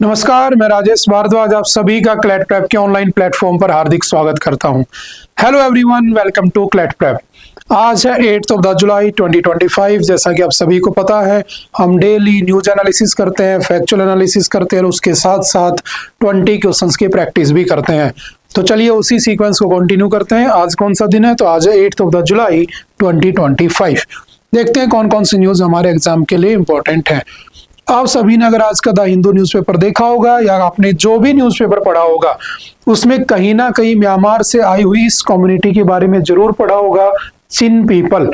नमस्कार, मैं राजेश भारद्वाज आप सभी का क्लैट प्रेप के ऑनलाइन प्लेटफॉर्म पर हार्दिक स्वागत करता हूं। Hello everyone, welcome to CLAT prep. आज है 8 जुलाई 2025। जैसा कि आप सभी को पता है, हम डेली न्यूज एनालिसिस करते हैं, फैक्चुअल एनालिसिस करते हैं और उसके साथ साथ 20 क्वेश्चंस की प्रैक्टिस भी करते हैं। तो चलिए उसी सीक्वेंस को कंटिन्यू करते हैं। आज कौन सा दिन है? तो आज है 8 जुलाई 2025। देखते हैं कौन कौन सी न्यूज हमारे एग्जाम के लिए इंपॉर्टेंट है। आप सभी ने अगर आज का द हिंदू न्यूज़पेपर देखा होगा या आपने जो भी न्यूज़पेपर पढ़ा होगा, उसमें कहीं ना कहीं म्यांमार से आई हुई इस कम्युनिटी के बारे में जरूर पढ़ा होगा, चिन पीपल।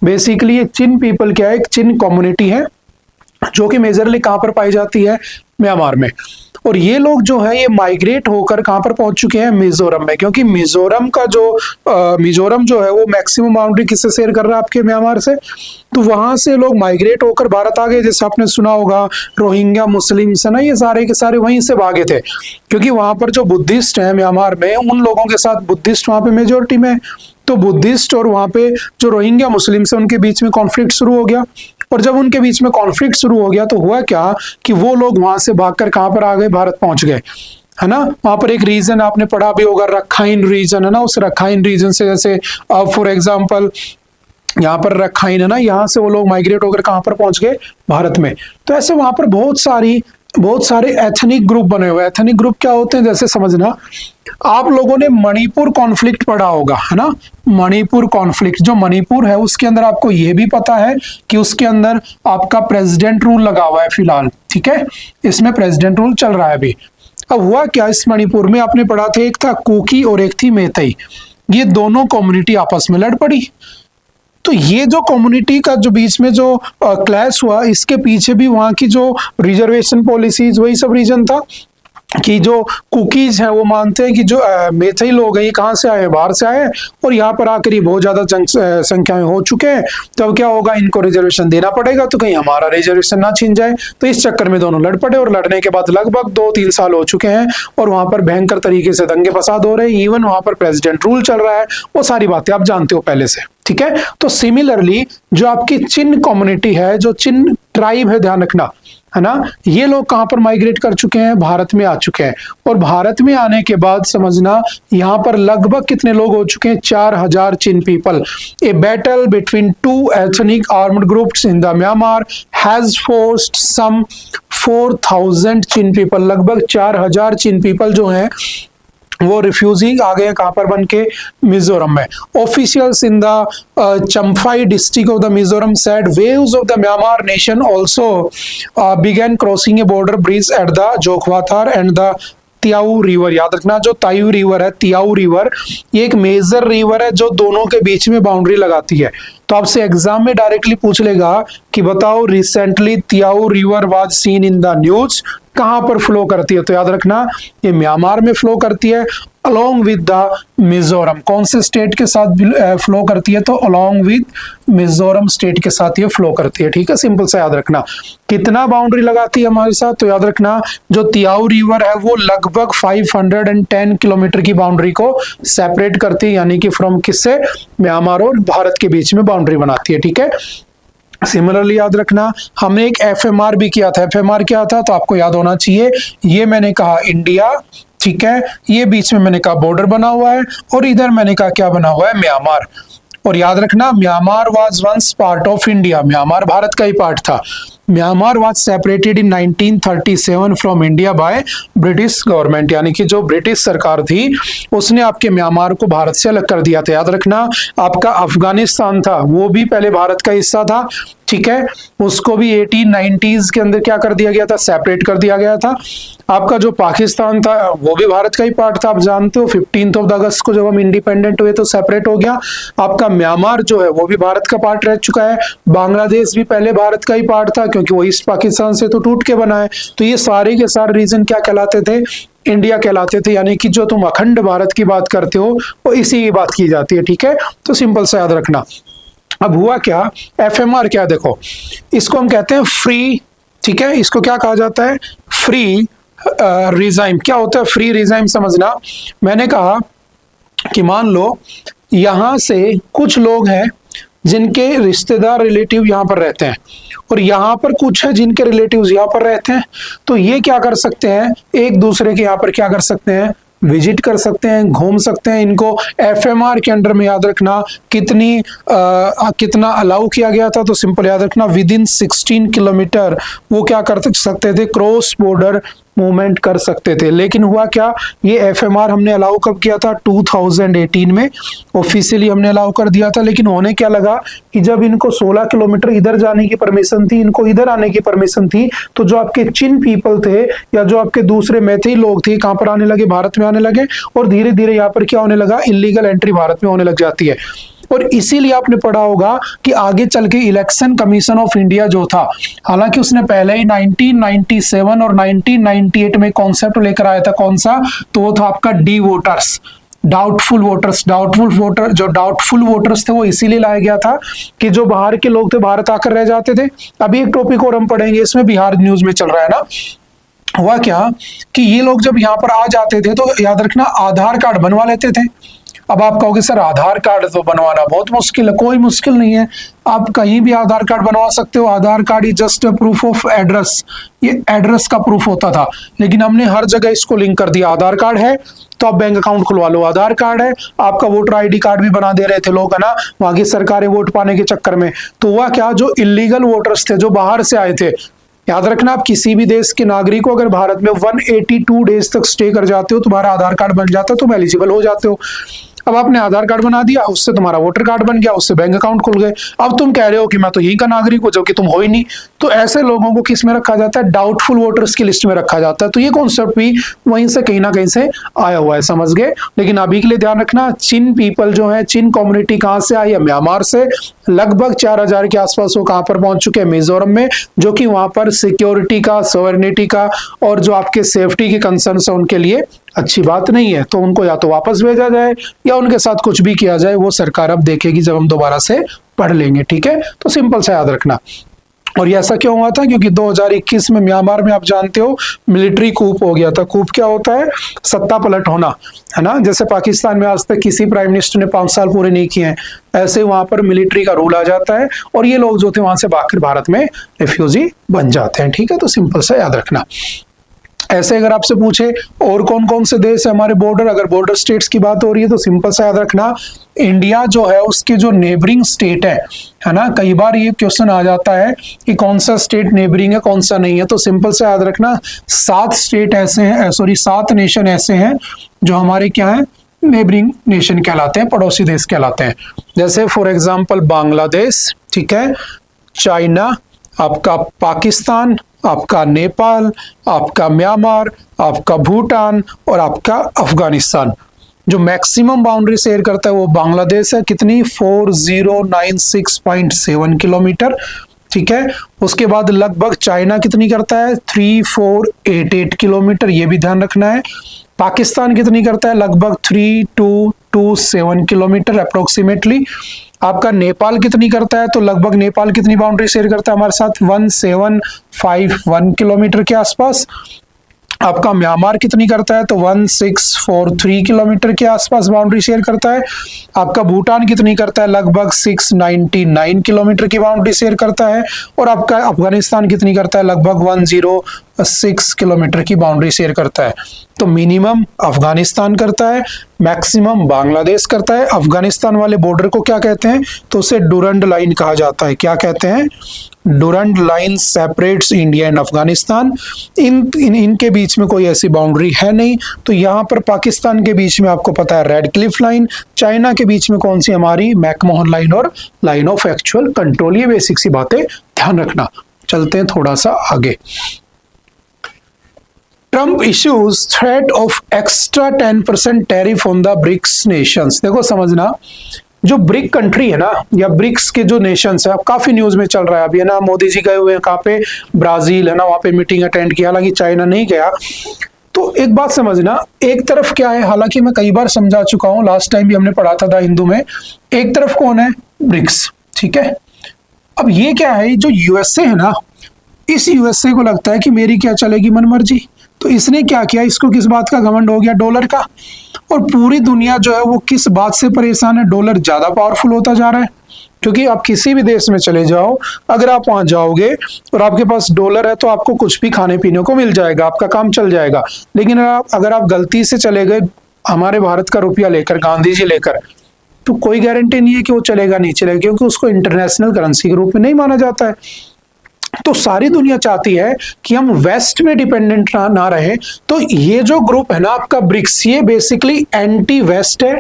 बेसिकली ये चिन पीपल क्या है? एक चिन कम्युनिटी है जो कि मेजरली कहाँ पर पाई जाती है? म्यांमार में। और ये लोग जो है ये माइग्रेट होकर कहाँ पर पहुंच चुके हैं? मिजोरम में। क्योंकि मिजोरम का मिजोरम जो है वो मैक्सिमम बाउंड्री किससे शेयर कर रहा है? आपके म्यांमार से। तो वहां से लोग माइग्रेट होकर भारत आ गए। जैसे आपने सुना होगा रोहिंग्या मुस्लिम्स है ना, ये सारे के सारे वहीं से भागे थे। क्योंकि वहां पर जो बुद्धिस्ट है म्यांमार में, उन लोगों के साथ बुद्धिस्ट वहां पे मेजोरिटी में, तो बुद्धिस्ट और वहां पे जो रोहिंग्या मुस्लिम्स है उनके बीच में कॉन्फ्लिक्ट शुरू हो गया। और जब उनके बीच में कॉन्फ्लिक्ट शुरू हो गया तो हुआ क्या कि वो लोग वहां से भागकर कहां पर आ गए? भारत पहुंच गए, है ना। वहां पर एक रीजन आपने पढ़ा भी होगा, रखाइन रीजन है ना। उस रखाइन रीजन से जैसे फॉर एग्जांपल यहाँ पर रखाइन है ना, यहाँ से वो लोग माइग्रेट होकर कहां पर पहुंच गए? भारत में। तो ऐसे वहां पर बहुत सारे एथनिक ग्रुप बने हुए। एथनिक ग्रुप क्या होते हैं? जैसे समझना, आप लोगों ने मणिपुर कॉन्फ्लिक्ट पढ़ा होगा, है ना। मणिपुर कॉन्फ्लिक्ट, जो मणिपुर है उसके अंदर आपको यह भी पता है कि उसके अंदर आपका प्रेसिडेंट रूल लगा हुआ है फिलहाल, ठीक है। इसमें प्रेसिडेंट रूल चल रहा है अभी। अब हुआ क्या इस मणिपुर में? आपने पढ़ा था, एक था कुकी और एक थी मेतई। ये दोनों कम्युनिटी आपस में लड़ पड़ी। तो ये जो कम्युनिटी का जो बीच में जो क्लैश हुआ, इसके पीछे भी वहां की जो रिजर्वेशन पॉलिसीज, वही सब रीजन था कि जो कुकीज हैं वो मानते हैं कि जो मेथई लोग हैं ये कहाँ से आए? बाहर से आए, और यहाँ पर आकर ये बहुत ज्यादा संख्या में हो चुके हैं। तो अब क्या होगा? इनको रिजर्वेशन देना पड़ेगा, तो कहीं हमारा रिजर्वेशन ना छीन जाए। तो इस चक्कर में दोनों लड़ पड़े, और लड़ने के बाद लगभग 2-3 साल हो चुके हैं और वहां पर भयंकर तरीके से दंगे फसाद हो रहे हैं। इवन वहां पर प्रेसिडेंट रूल चल रहा है। वो सारी बातें आप जानते हो पहले से, ठीक है। तो सिमिलरली जो आपकी चिन कम्युनिटी है, जो चिन ट्राइब है, ध्यान रखना, है ना, ये लोग कहां पर माइग्रेट कर चुके हैं? भारत में आ चुके हैं। और भारत में आने के बाद समझना, यहां पर लगभग कितने लोग हो चुके हैं? 4000 Chin people. A battle between two ethnic armed groups in the Myanmar has forced some 4000 Chin people. लगभग 4000 चिन पीपल जो हैं वो रिफ्यूजी आ गए कहां पर? बन के मिजोरम में। Officials in the Champhai district of the Mizoram said waves of the Myanmar nation also began crossing a border bridge at the Zokhawthar and the Tiau river. याद रखना, जो तायू रिवर है, तियाऊ रिवर, ये एक मेजर रिवर है जो दोनों के बीच में बाउंड्री लगाती है। तो आपसे एग्जाम में डायरेक्टली पूछ लेगा कि बताओ recently Tiau river was seen in the news, कहां पर फ्लो करती है? तो याद रखना ये म्यांमार में फ्लो करती है अलोंग विद द मिजोरम। कौन से स्टेट के साथ फ्लो करती है? तो अलोंग विद मिजोरम स्टेट के साथ ये फ्लो करती है, ठीक है। सिंपल सा याद रखना। कितना बाउंड्री लगाती है हमारे साथ? तो याद रखना जो तियाऊ रिवर है वो लगभग 510 किलोमीटर की बाउंड्री को सेपरेट करती है, यानी कि फ्रॉम किससे? म्यांमार और भारत के बीच में बाउंड्री बनाती है, ठीक है। सिमिलरली याद रखना, हमने एक एफएमआर भी किया था। एफएमआर क्या था? तो आपको याद होना चाहिए, ये मैंने कहा इंडिया, ठीक है, ये बीच में मैंने कहा बॉर्डर बना हुआ है, और इधर मैंने कहा क्या बना हुआ है? म्यांमार। और याद रखना Myanmar was once part of India. Myanmar Bharat का ही पार्ट था। Myanmar was separated in 1937 from India by British government, यानी कि जो ब्रिटिश सरकार थी उसने आपके म्यांमार को भारत से अलग कर दिया था। याद रखना आपका अफगानिस्तान था वो भी पहले भारत का हिस्सा था, ठीक है। उसको भी 1890s के अंदर क्या कर दिया गया था? सेपरेट कर दिया गया था। आपका जो पाकिस्तान था वो भी भारत का ही पार्ट था, आप जानते हो। 15 अगस्त को जब हम इंडिपेंडेंट हुए तो सेपरेट हो गया। आपका म्यांमार जो है वो भी भारत का पार्ट रह चुका है। बांग्लादेश भी पहले भारत का ही पार्ट था, क्योंकि वो ईस्ट पाकिस्तान से तो टूट के बना है। तो ये सारे के सारे रीजन क्या कहलाते थे? इंडिया कहलाते थे। यानी कि जो तुम अखंड भारत की बात करते हो वो इसी की बात की जाती है, ठीक है। तो सिंपल सा याद रखना। अब हुआ क्या? एफएमआर क्या? देखो, इसको हम कहते हैं फ्री, ठीक है। इसको क्या कहा जाता है? Free regime. क्या होता है फ्री रिजाइम? समझना, मैंने कहा कि मान लो यहां से कुछ लोग हैं जिनके रिश्तेदार रिलेटिव यहाँ पर रहते हैं, और यहाँ पर कुछ है जिनके रिलेटिव्स यहाँ पर रहते हैं। तो ये क्या कर सकते हैं, एक दूसरे के यहाँ पर क्या कर सकते हैं, विजिट कर सकते हैं, घूम सकते हैं। इनको एफएमआर के अंडर में याद रखना कितना अलाउ किया गया था, तो सिंपल याद रखना विद इन 16 किलोमीटर वो क्या कर सकते थे, क्रॉस बॉर्डर मूवमेंट कर सकते थे। लेकिन हुआ क्या, ये एफएमआर हमने अलाउ कब किया था, 2018 में ऑफिशियली हमने अलाउ कर दिया था। लेकिन होने क्या लगा कि जब इनको 16 किलोमीटर इधर जाने की परमिशन थी, इनको इधर आने की परमिशन थी, तो जो आपके चिन पीपल थे या जो आपके दूसरे मैथी लोग थे कहां पर आने लगे, भारत में आने लगे, और धीरे धीरे यहाँ पर क्या होने लगा, इलीगल एंट्री भारत में होने लग जाती है। और इसीलिए आपने पढ़ा होगा कि आगे चल के इलेक्शन कमीशन ऑफ इंडिया जो था, हालांकि उसने पहले ही 1997 और 1998 में कॉन्सेप्ट लेकर आया था, कौन सा, तो वो था आपका डी वोटर्स, डाउटफुल वोटर्स। जो डाउटफुल वोटर्स थे वो इसीलिए लाया गया था कि जो बाहर के लोग थे भारत आकर रह जाते थे। अभी एक टॉपिक और हम पढ़ेंगे, इसमें बिहार न्यूज में चल रहा है ना। हुआ क्या कि ये लोग जब यहाँ पर आ जाते थे तो याद रखना आधार कार्ड बनवा लेते थे। अब आप कहोगे सर आधार कार्ड तो बनवाना बहुत मुश्किल है, कोई मुश्किल नहीं है, आप कहीं भी आधार कार्ड बनवा सकते हो। आधार कार्ड ही जस्ट प्रूफ ऑफ एड्रेस, ये एड्रेस का प्रूफ होता था, लेकिन हमने हर जगह इसको लिंक कर दिया। आधार कार्ड है तो आप बैंक अकाउंट खुलवा लो, आधार कार्ड है, आपका वोटर आईडी कार्ड भी बना दे रहे थे लोग, है ना, वहां की सरकारें वोट पाने के चक्कर में। तो हुआ क्या, जो इलीगल वोटर्स थे, जो बाहर से आए थे, याद रखना आप किसी भी देश के नागरिक को अगर भारत में 182 डेज तक स्टे कर जाते हो, तुम्हारा आधार कार्ड बन जाता है, तुम एलिजिबल हो जाते हो। अब आपने आधार कार्ड बना दिया, उससे तुम्हारा वोटर कार्ड बन गया, उससे बैंक अकाउंट खुल गए। अब तुम कह रहे हो कि मैं तो यहीं का नागरिक हूं, जबकि तुम हो ही नहीं। तो ऐसे लोगों को किस में रखा जाता है, डाउटफुल वोटर्स की लिस्ट में रखा जाता है। तो ये कॉन्सेप्ट भी वहीं से कहीं ना कहीं से आया हुआ है, समझ गए। लेकिन अभी के लिए ध्यान रखना, चिन पीपल जो है, चिन कम्युनिटी कहां से आई है, म्यांमार से। लगभग 4000 के आसपास वो कहां पर पहुंच चुके हैं, मिजोरम में, जो कि वहां पर सिक्योरिटी का, सॉवरेनिटी का और जो आपके सेफ्टी के कंसर्न है उनके लिए अच्छी बात नहीं है। तो उनको या तो वापस भेजा जाए या उनके साथ कुछ भी किया जाए, वो सरकार अब देखेगी जब हम दोबारा से पढ़ लेंगे, ठीक है। तो सिंपल सा याद रखना। और ये ऐसा क्यों हुआ था, क्योंकि 2021 में म्यांमार में आप जानते हो मिलिट्री कूप हो गया था। कूप क्या होता है, सत्ता पलट होना, है ना। जैसे पाकिस्तान में आज तक किसी प्राइम मिनिस्टर ने 5 साल पूरे नहीं किए हैं, ऐसे वहां पर मिलिट्री का रूल आ जाता है और ये लोग जो थे वहां से भागकर भारत में रिफ्यूजी बन जाते हैं, ठीक है। तो सिंपल सा याद रखना। ऐसे अगर आपसे पूछे और कौन कौन से देश है हमारे बॉर्डर, अगर बॉर्डर स्टेट्स की बात हो रही है, तो सिंपल सा याद रखना, इंडिया जो है उसके जो नेबरिंग स्टेट है ना, कई बार ये क्वेश्चन आ जाता है कि कौन सा स्टेट नेबरिंग है कौन सा नहीं है। तो सिंपल से याद रखना, 7 स्टेट ऐसे हैं, 7 नेशन ऐसे हैं जो हमारे क्या है, नेबरिंग नेशन कहलाते हैं, पड़ोसी देश कहलाते हैं। जैसे फॉर एग्जाम्पल बांग्लादेश, ठीक है, चाइना, आपका पाकिस्तान, आपका नेपाल, आपका म्यांमार, आपका भूटान और आपका अफगानिस्तान। जो मैक्सिमम बाउंड्री शेयर करता है वो बांग्लादेश है, कितनी, 4096.7 किलोमीटर, ठीक है। उसके बाद लगभग चाइना कितनी करता है, 3488 किलोमीटर, ये भी ध्यान रखना है। पाकिस्तान कितनी करता है, लगभग 3227 किलोमीटर अप्रोक्सीमेटली। आपका नेपाल कितनी करता है, तो लगभग नेपाल कितनी बाउंड्री शेयर करता है हमारे साथ, 1751 किलोमीटर के आसपास। आपका म्यांमार कितनी करता है, तो 1643 किलोमीटर के आसपास बाउंड्री शेयर करता है। आपका भूटान कितनी करता है, लगभग 699 किलोमीटर की बाउंड्री शेयर करता है। और आपका अफगानिस्तान कितनी करता है, लगभग 106 किलोमीटर की बाउंड्री शेयर करता है। तो मिनिमम अफगानिस्तान करता है, मैक्सिमम बांग्लादेश करता है। अफगानिस्तान वाले बॉर्डर को क्या कहते हैं, तो उसे डुरंड लाइन कहा जाता है। क्या कहते हैं, Durand line separates India and Afghanistan. इनके बीच में कोई ऐसी बाउंड्री है नहीं। तो यहाँ पर पाकिस्तान के बीच में आपको पता है रेड क्लिफ लाइन, चाइना के बीच में कौन सी हमारी मैकमोहन लाइन और लाइन ऑफ एक्चुअल कंट्रोल। ये बेसिक सी बातें ध्यान रखना। चलते हैं थोड़ा सा आगे। Trump issues threat of extra 10% tariff on the BRICS nations. देखो समझना, जो ब्रिक कंट्री है ना, या ब्रिक्स के जो नेशंस है, अब काफी न्यूज में चल रहा है अभी, है ना। मोदी जी गए हुए हैं कहाँ पे, ब्राजील, है ना, वहां पे मीटिंग अटेंड किया, हालांकि चाइना नहीं गया। तो एक बात समझना, एक तरफ क्या है, हालांकि मैं कई बार समझा चुका हूं, लास्ट टाइम भी हमने पढ़ा था द हिंदू में। एक तरफ कौन है, ब्रिक्स, ठीक है। अब ये क्या है, जो यूएसए है ना, इस यूएसए को लगता है कि मेरी क्या चलेगी मनमर्जी। तो इसने क्या किया, इसको किस बात का घमंड हो गया, डॉलर का। और पूरी दुनिया जो है वो किस बात से परेशान है, डॉलर ज्यादा पावरफुल होता जा रहा है। क्योंकि आप किसी भी देश में चले जाओ, अगर आप वहां जाओगे और आपके पास डॉलर है तो आपको कुछ भी खाने पीने को मिल जाएगा, आपका काम चल जाएगा। लेकिन अगर आप गलती से चले गए हमारे भारत का रुपया लेकर, गांधी जी लेकर, तो कोई गारंटी नहीं है कि वो चलेगा नहीं चलेगा, क्योंकि उसको इंटरनेशनल करेंसी के रूप में नहीं माना जाता है। तो सारी दुनिया चाहती है कि हम वेस्ट में डिपेंडेंट ना रहे। तो ये जो ग्रुप है ना आपका ब्रिक्स, ये बेसिकली एंटी वेस्ट है,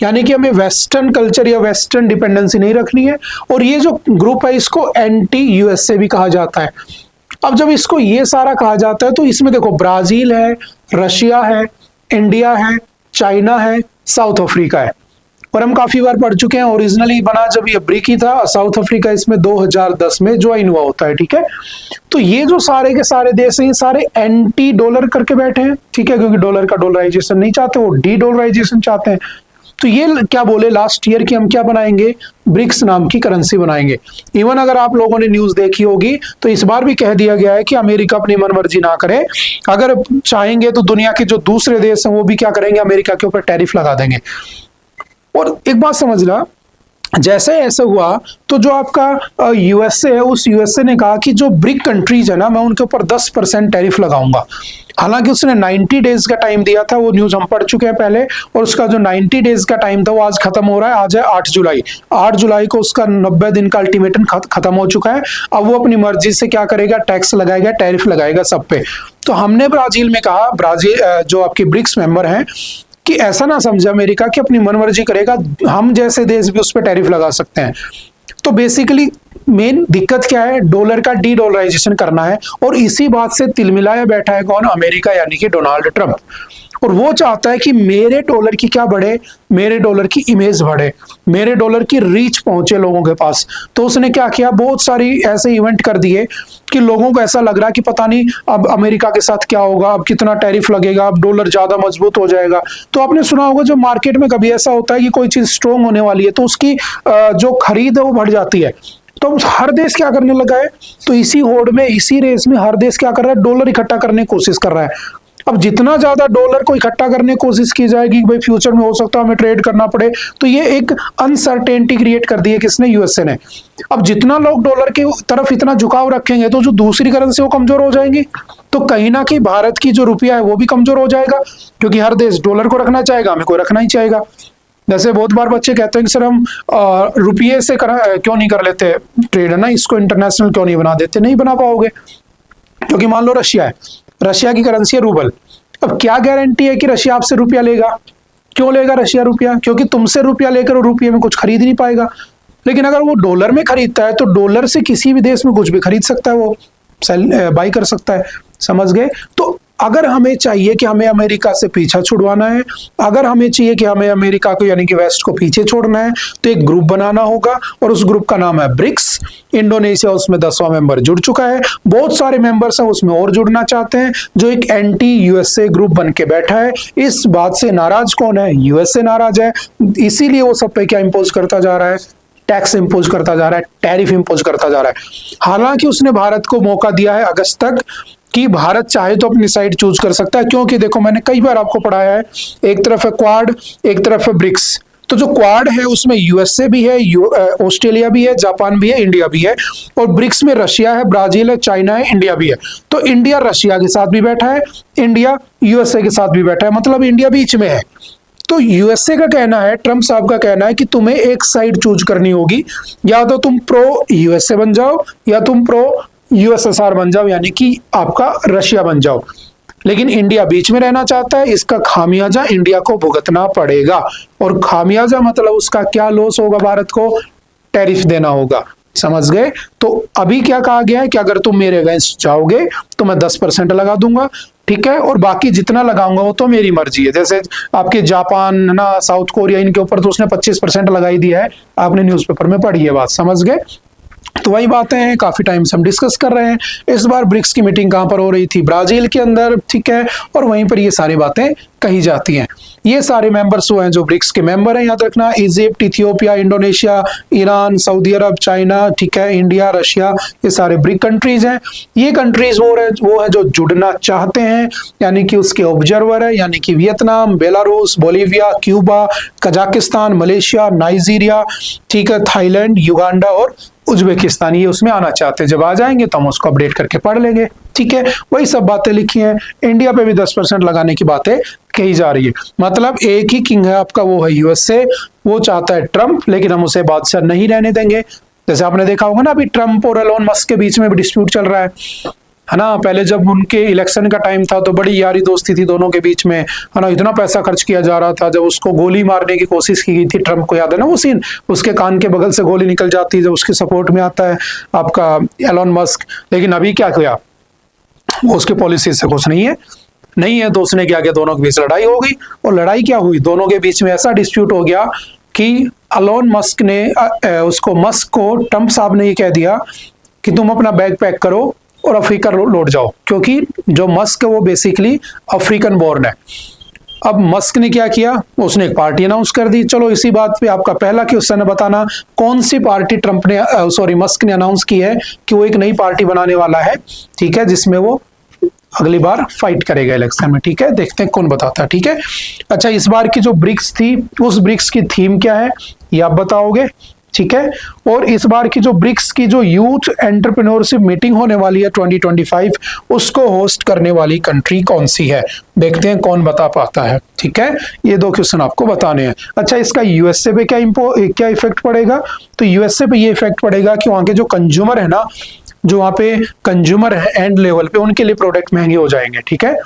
यानी कि हमें वेस्टर्न कल्चर या वेस्टर्न डिपेंडेंसी नहीं रखनी है। और ये जो ग्रुप है इसको एंटी यूएसए भी कहा जाता है। अब जब इसको ये सारा कहा जाता है तो इसमें देखो ब्राजील है, रशिया है, इंडिया है, चाइना है, साउथ अफ्रीका है। और हम काफी बार पढ़ चुके हैं, ओरिजिनली बना जब ये ब्रिक ही था, साउथ अफ्रीका इसमें 2010 में ज्वाइन हुआ होता है, ठीक है। तो ये जो सारे के सारे देश हैं, ये सारे एंटी डॉलर करके बैठे हैं, ठीक है, क्योंकि डॉलर का डॉलराइजेशन नहीं चाहते, वो डी डॉलराइजेशन चाहते हैं। तो ये क्या बोले लास्ट ईयर कि हम क्या बनाएंगे, ब्रिक्स नाम की करेंसी बनाएंगे। इवन अगर आप लोगों ने न्यूज देखी होगी तो इस बार भी कह दिया गया है कि अमेरिका अपनी मनमर्जी ना करे, अगर चाहेंगे तो दुनिया के जो दूसरे देश हैं वो भी क्या करेंगे, अमेरिका के ऊपर टैरिफ लगा देंगे। और एक बात समझना, जैसे ऐसा हुआ तो जो आपका यूएसए है, उस यूएसए ने कहा कि जो ब्रिक कंट्रीज है ना, मैं उनके ऊपर 10% टैरिफ लगाऊंगा। हालांकि उसने 90 डेज का टाइम दिया था, वो न्यूज हम पढ़ चुके हैं पहले, और उसका जो 90 डेज का टाइम था वो आज खत्म हो रहा है। आज है 8 जुलाई, 8 जुलाई को उसका 90 दिन का अल्टीमेटम खत्म हो चुका है। अब वो अपनी मर्जी से क्या करेगा, टैक्स लगाएगा, टैरिफ लगाएगा सब पे। तो हमने ब्राजील में कहा, ब्राजील जो आपके ब्रिक्स मेंबर हैं, कि ऐसा ना समझे अमेरिका कि अपनी मनमर्जी करेगा, हम जैसे देश भी उस पर टैरिफ लगा सकते हैं। तो बेसिकली मेन दिक्कत क्या है, डॉलर का डी डॉलराइजेशन करना है। और इसी बात से तिलमिलाया बैठा है कौन, अमेरिका, यानी कि डोनाल्ड ट्रंप। और वो चाहता है कि मेरे डॉलर की क्या बढ़े, मेरे डॉलर की इमेज बढ़े, मेरे डॉलर की रीच पहुंचे लोगों के पास। तो उसने क्या किया, बहुत सारी ऐसे इवेंट कर दिए कि लोगों को ऐसा लग रहा है कि पता नहीं अब अमेरिका के साथ क्या होगा, अब कितना टैरिफ लगेगा, अब डॉलर ज्यादा मजबूत हो जाएगा। तो आपने सुना होगा जो मार्केट में कभी ऐसा होता है कि कोई चीज स्ट्रोंग होने वाली है तो उसकी जो खरीद है वो बढ़ जाती है। तो हर देश क्या करने लगा है, तो इसी होड़ में, इसी रेस में हर देश क्या कर रहा है, डॉलर इकट्ठा करने की कोशिश कर रहा है। अब जितना ज्यादा डॉलर को इकट्ठा करने की कोशिश की जाएगी, भाई फ्यूचर में हो सकता है हमें ट्रेड करना पड़े, तो ये एक अनसर्टेनिटी क्रिएट कर दी है किसने, यूएसए ने। अब जितना लोग डॉलर की तरफ इतना झुकाव रखेंगे तो जो दूसरी करेंसी वो कमजोर हो जाएंगी। तो कहीं ना कहीं भारत की जो रुपया है वो भी कमजोर हो जाएगा, क्योंकि हर देश डॉलर को रखना चाहेगा, हमें कोई रखना ही चाहेगा। जैसे बहुत बार बच्चे कहते हैं कि सर हम रुपये से क्यों नहीं कर लेते ट्रेड, है ना, इसको इंटरनेशनल क्यों नहीं बना देते। नहीं बना पाओगे, क्योंकि मान लो रशिया है, रशिया की करेंसी है रूबल। अब क्या गारंटी है कि रशिया आपसे रुपया लेगा, क्यों लेगा रशिया रुपया, क्योंकि तुमसे रुपया लेकर वो रुपये में कुछ खरीद नहीं पाएगा। लेकिन अगर वो डॉलर में खरीदता है तो डॉलर से किसी भी देश में कुछ भी खरीद सकता है, वो बाई कर सकता है, समझ गए। तो अगर हमें चाहिए कि हमें अमेरिका से पीछा छुड़वाना है, अगर हमें चाहिए कि हमें अमेरिका को यानी कि वेस्ट को पीछे छोड़ना है, तो एक ग्रुप बनाना होगा और उस ग्रुप का नाम है ब्रिक्स। इंडोनेशिया उसमें 10वां मेंबर जुड़ चुका है, बहुत सारे मेंबर्स हैं उसमें और जुड़ना चाहते हैं, जो एक एंटी यूएसए ग्रुप बन के बैठा है। इस बात से नाराज कौन है, यूएसए नाराज है, इसीलिए वो सब पे क्या इंपोज करता जा रहा है, टैक्स इंपोज करता जा रहा है, टैरिफ इंपोज करता जा रहा है। हालांकि उसने भारत को मौका दिया है अगस्त तक कि भारत चाहे तो अपनी साइड चूज कर सकता है, क्योंकि देखो मैंने कई बार आपको पढ़ाया है, एक तरफ है क्वाड, एक तरफ है ब्रिक्स। तो जो क्वाड है उसमें यूएसए भी है, ऑस्ट्रेलिया भी है, जापान भी है, इंडिया भी है। और ब्रिक्स में रशिया है, ब्राजील है, चाइना है, इंडिया भी है। तो इंडिया रशिया के साथ भी बैठा है, इंडिया यूएसए के साथ भी बैठा है, मतलब इंडिया बीच में है। तो यूएसए का कहना है, ट्रंप साहब का कहना है कि तुम्हें एक साइड चूज करनी होगी, या तो तुम प्रो यूएसए बन जाओ या तुम प्रो यूएसएसआर बन जाओ, यानी कि आपका रशिया बन जाओ। लेकिन इंडिया बीच में रहना चाहता है, इसका खामियाजा इंडिया को भुगतना पड़ेगा। और खामियाजा मतलब उसका क्या लॉस होगा, भारत को टैरिफ देना होगा, समझ गए। तो अभी क्या कहा गया है कि अगर तुम मेरे अगेंस्ट जाओगे तो मैं 10% लगा दूंगा, ठीक है, और बाकी जितना लगाऊंगा वो तो मेरी मर्जी है। जैसे आपके जापान ना, साउथ कोरिया, इनके ऊपर तो उसने 25% लगाई दिया है, आपने न्यूज़पेपर में पढ़ी है बात, समझ गए। तो वही बातें हैं, काफी टाइम से हम डिस्कस कर रहे हैं। इस बार ब्रिक्स की मीटिंग कहां पर हो रही थी, ब्राजील के अंदर, ठीक है, और वहीं पर ये सारी बातें कही जाती हैं। ये सारे मेंबर्स वो हैं जो ब्रिक्स के मेंबर हैं, याद रखना। Egypt, Ethiopia, Indonesia, Iran, Saudi Arab, China, ठीक है, इंडिया, रशिया, ये सारे ब्रिक कंट्रीज हैं। ये कंट्रीज वो है जो जुड़ना चाहते हैं, यानी कि उसके ऑब्जर्वर है, यानी कि Vietnam, Belarus, Bolivia, Cuba, Kazakhstan, Malaysia, Nigeria, ठीक है, थाईलैंड, युगांडा और उज्बेकिस्तान, ये उसमें आना चाहते हैं। जब आ जाएंगे तो हम उसको अपडेट करके पढ़ लेंगे, ठीक है। वही सब बातें लिखी हैं। इंडिया पे भी 10% लगाने की बातें कही जा रही है। मतलब एक ही किंग है आपका, वो है यूएसए। वो चाहता है ट्रंप, लेकिन हम उसे बादशाह नहीं रहने देंगे। जैसे आपने देखा होगा ना, अभी ट्रंप और एलोन मस्क के बीच में भी डिस्प्यूट चल रहा है ना। पहले जब उनके इलेक्शन का टाइम था तो बड़ी यारी दोस्ती थी दोनों के बीच में, है ना। इतना पैसा खर्च किया जा रहा था। जब उसको गोली मारने की कोशिश की गई थी ट्रंप को, याद है ना वो सीन, उसके कान के बगल से गोली निकल जाती है जब उसकी सपोर्ट में आता है आपका एलोन मस्क। लेकिन अभी क्या किया, उसकी पॉलिसी से खुश नहीं है तो उसने क्या किया, दोनों के बीच लड़ाई हो गई। और लड़ाई क्या हुई, दोनों के बीच में ऐसा डिस्प्यूट हो गया कि एलोन मस्क ने मस्क को ट्रंप साहब ने ये कह दिया कि तुम अपना बैग पैक करो और अफ्रीका लौट जाओ, क्योंकि जो मस्क है वो बेसिकली अफ्रीकन बोर्न है। अब मस्क ने क्या किया, उसने एक पार्टी अनाउंस कर दी। चलो इसी बात पे आपका पहला क्वेश्चन है, बताना कौन सी पार्टी मस्क ने अनाउंस की है कि वो एक नई पार्टी बनाने वाला है, ठीक है, जिसमें वो अगली बार फाइट करेगा इलेक्शन में, ठीक है। देखते हैं कौन बताता है, ठीक है। अच्छा, इस बार की जो ब्रिक्स थी, उस ब्रिक्स की थीम क्या है ये आप बताओगे, ठीक है। और इस बार की जो ब्रिक्स की जो यूथ एंटरप्रेन्योरशिप मीटिंग होने वाली है 2025, उसको होस्ट करने वाली कंट्री कौन सी है, देखते हैं कौन बता पाता है, ठीक है। ये दो क्वेश्चन आपको बताने हैं। अच्छा, इसका यूएसए पे क्या इफेक्ट पड़ेगा, तो यूएसए पे ये इफेक्ट पड़ेगा कि वहां के जो कंज्यूमर है ना, जो वहां पे कंज्यूमर है एंड लेवल पे, उनके लिए प्रोडक्ट महंगे हो जाएंगे, ठीक है।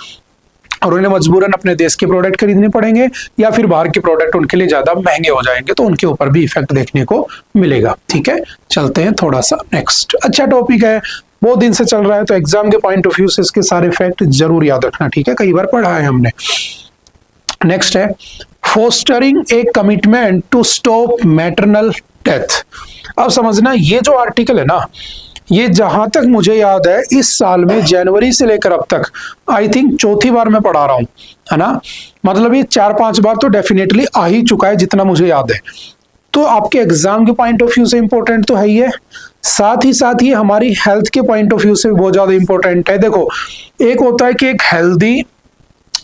और उन्हें मजबूरन अपने देश के प्रोडक्ट खरीदने पड़ेंगे, या फिर बाहर के प्रोडक्ट उनके लिए ज्यादा महंगे हो जाएंगे, तो उनके ऊपर भी इफेक्ट देखने को मिलेगा, ठीक है। चलते हैं थोड़ा सा नेक्स्ट। अच्छा टॉपिक है, बहुत दिन से चल रहा है, तो एग्जाम के पॉइंट ऑफ व्यू से इसके सारे फैक्ट जरूर याद रखना, ठीक है, कई बार पढ़ा है हमने। नेक्स्ट है fostering a commitment to stop maternal death. अब समझना, ये जो आर्टिकल है ना, ये जहां तक मुझे याद है इस साल में जनवरी से लेकर अब तक आई थिंक चौथी बार मैं पढ़ा रहा हूं, है ना। मतलब ये 4-5 बार तो डेफिनेटली आ ही चुका है जितना मुझे याद है। तो आपके एग्जाम के पॉइंट ऑफ व्यू से इंपॉर्टेंट तो है ही है, साथ ही साथ ये हमारी हेल्थ के पॉइंट ऑफ व्यू से बहुत ज्यादा इंपॉर्टेंट है। देखो, एक होता है कि एक हेल्दी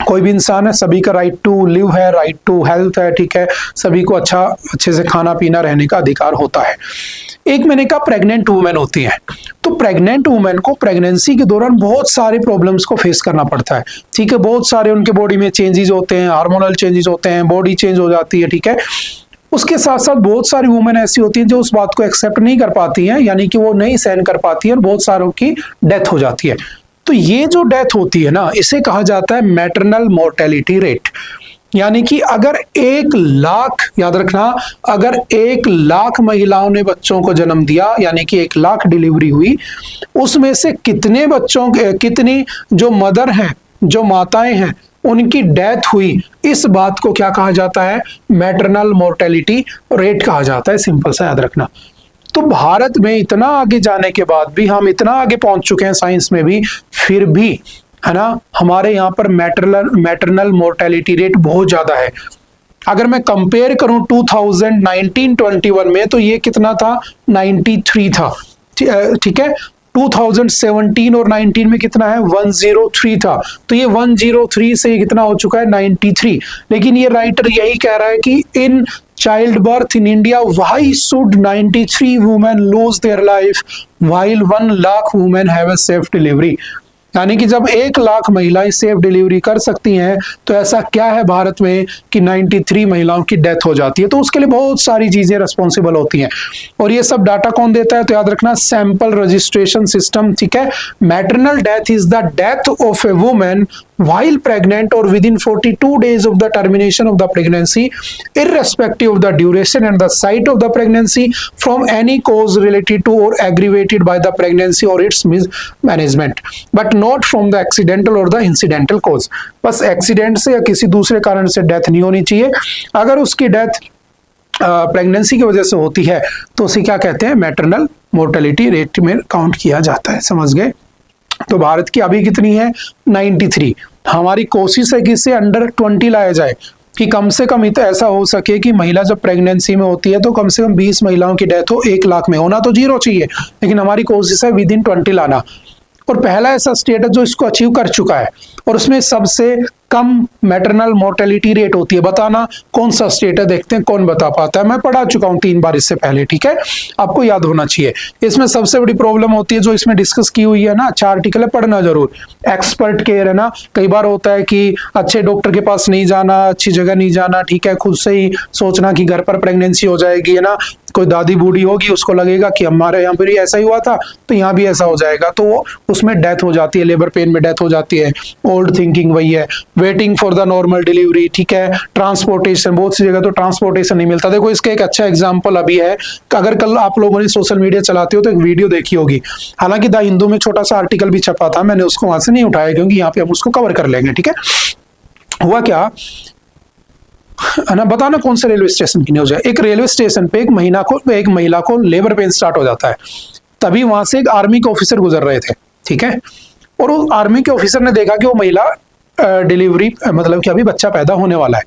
कोई भी इंसान है, सभी का राइट टू लिव है, राइट टू हेल्थ है, ठीक है, सभी को अच्छे से खाना पीना रहने का अधिकार होता है। एक मैंने कहा प्रेग्नेंट वुमेन होती है, तो प्रेग्नेंट वुमेन को प्रेगनेंसी के दौरान बहुत सारे प्रॉब्लम्स को फेस करना पड़ता है, ठीक है। बहुत सारे उनके बॉडी में चेंजेस होते हैं, हार्मोनल चेंजेस होते हैं, बॉडी चेंज हो जाती है, ठीक है। उसके साथ साथ बहुत सारी वुमेन ऐसी होती हैं जो उस बात को एक्सेप्ट नहीं कर पाती हैं, यानी कि वो नहीं सहन कर पाती है, और बहुत सारों की डेथ हो जाती है। तो ये जो डेथ होती है ना, इसे कहा जाता है मैटरनल मोर्टेलिटी रेट। यानी कि अगर 1 लाख, याद रखना, अगर 1 लाख महिलाओं ने बच्चों को जन्म दिया, यानी कि 1 लाख डिलीवरी हुई, उसमें से कितनी जो मदर हैं, जो माताएं हैं, उनकी डेथ हुई, इस बात को क्या कहा जाता है, मैटरनल मोर्टेलिटी रेट कहा जाता है। सिंपल सा याद रखना। तो भारत में इतना आगे जाने के बाद भी, हम इतना आगे पहुंच चुके हैं साइंस में भी, फिर भी, है ना, हमारे यहाँ पर मैटरनल मोर्टेलिटी रेट बहुत ज्यादा है। अगर मैं कंपेयर करूं 2019-21 में, तो ये कितना था, 93 था, ठीक है। 2017 और 19 में कितना है, 103 था। तो ये 103 से ये कितना हो चुका है, 93। लेकिन ये राइटर यही कह रहा है कि in child birth in India, why should 93 women lose their life while 1 lakh women have a safe delivery? यानी कि जब 1 लाख महिलाएं सेफ डिलीवरी कर सकती हैं, तो ऐसा क्या है भारत में कि 93 महिलाओं की डेथ हो जाती है। तो उसके लिए बहुत सारी चीजें रिस्पॉन्सिबल होती हैं, और ये सब डाटा कौन देता है, तो याद रखना, सैंपल रजिस्ट्रेशन सिस्टम, ठीक है। Maternal death is the death of a woman while pregnant or within 42 days of the termination of the pregnancy, irrespective of the duration and the site of the pregnancy, from any cause related to or aggravated by the pregnancy or its mismanagement, but not from the accidental or the incidental cause। बस accident से या किसी दूसरे कारण से death नहीं होनी चाहिए। अगर उसकी डेथ प्रेगनेंसी की वजह से होती है, तो उसे क्या कहते हैं, मैटरनल मोर्टेलिटी रेट में काउंट किया जाता है। समझ गए। तो भारत की अभी कितनी है 93। हमारी कोशिश है कि इसे अंडर 20 लाया जाए, कि कम से कम तो ऐसा हो सके कि महिला जब प्रेगनेंसी में होती है तो कम से कम 20 महिलाओं की डेथ हो 1 लाख में। होना तो 0 चाहिए, लेकिन हमारी कोशिश है विद इन 20 लाना। और पहला ऐसा स्टेट है जो इसको अचीव कर चुका है, और उसमें सबसे कम मैटरनल मोर्टेलिटी रेट होती है। बताना कौन सा स्टेट है, देखते हैं कौन बता पाता है। मैं पढ़ा चुका हूं 3 बार इससे पहले, ठीक है, आपको याद होना चाहिए। इसमें सबसे बड़ी प्रॉब्लम होती है जो इसमें डिस्कस की हुई है ना, 4 आर्टिकल है, पढ़ना जरूर। एक्सपर्ट केयर है ना, कई बार होता है कि अच्छे डॉक्टर के पास नहीं जाना, अच्छी जगह नहीं जाना, ठीक है, खुद से ही सोचना कि घर पर प्रेगनेंसी हो जाएगी, है ना, कोई दादी बूढ़ी होगी उसको लगेगा कि हमारे यहाँ पर ऐसा ही हुआ था तो यहाँ भी ऐसा हो जाएगा, तो उसमें डेथ हो जाती है, लेबर पेन में डेथ हो जाती है। ओल्ड थिंकिंग वही है, waiting for the normal delivery, ठीक है, ट्रांसपोर्टेशन, बहुत सी जगह तो ट्रांसपोर्टेशन नहीं मिलता। देखो इसका एक अच्छा एग्जांपल अभी है, अगर कल आप लोगों ने सोशल मीडिया चलाते हो तो एक वीडियो देखी होगी, हालांकि द हिंदू में छोटा सा आर्टिकल भी छपा था, मैंने उसको वहां से नहीं उठाया क्योंकि यहाँ पे हम उसको कवर कर लेंगे, ठीक है। हुआ क्या है ना, बताना कौन से रेलवे स्टेशन की न्यूज है। एक रेलवे स्टेशन पे एक महिला को लेबर पेन स्टार्ट हो जाता है, तभी वहां से एक आर्मी के ऑफिसर गुजर रहे थे, ठीक है, और उस आर्मी के ऑफिसर ने देखा कि वो महिला डिलीवरी मतलब कि अभी बच्चा पैदा होने वाला है।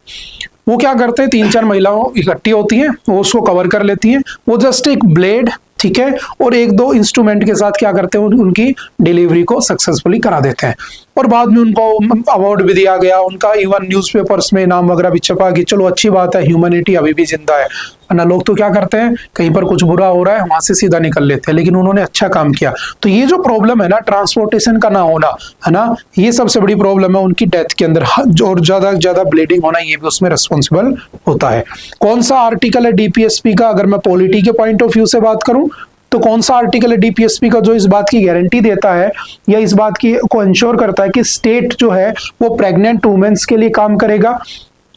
वो क्या करते हैं, 3-4 महिलाओं इकट्ठी होती हैं, वो उसको कवर कर लेती हैं। वो जस्ट एक ब्लेड, ठीक है, और 1-2 इंस्ट्रूमेंट के साथ क्या करते हैं, उनकी डिलीवरी को सक्सेसफुली करा देते हैं। और बाद में उनको अवार्ड भी दिया गया, उनका इवन न्यूज़पेपर्स में नाम वगैरह भी छपा कि चलो अच्छी बात है, ह्यूमैनिटी अभी भी जिंदा है ना। लोग तो क्या करते हैं, कहीं पर कुछ बुरा हो रहा है वहां से सीधा निकल लेते हैं, लेकिन उन्होंने अच्छा काम किया। तो ये जो प्रॉब्लम है ना, ट्रांसपोर्टेशन का ना होना, है ना, ये सबसे बड़ी प्रॉब्लम है उनकी डेथ के अंदर, और ज्यादा ब्लीडिंग होना, ये भी उसमें रिस्पॉन्सिबल होता है। कौन सा आर्टिकल है डीपीएसपी का, अगर मैं पॉलिटी के पॉइंट ऑफ व्यू से बात करूं तो कौन सा आर्टिकल है डीपीएसपी का जो इस बात की गारंटी देता है या इस बात की को इंश्योर करता है कि स्टेट जो है वो प्रेग्नेंट वुमेन्स के लिए काम करेगा,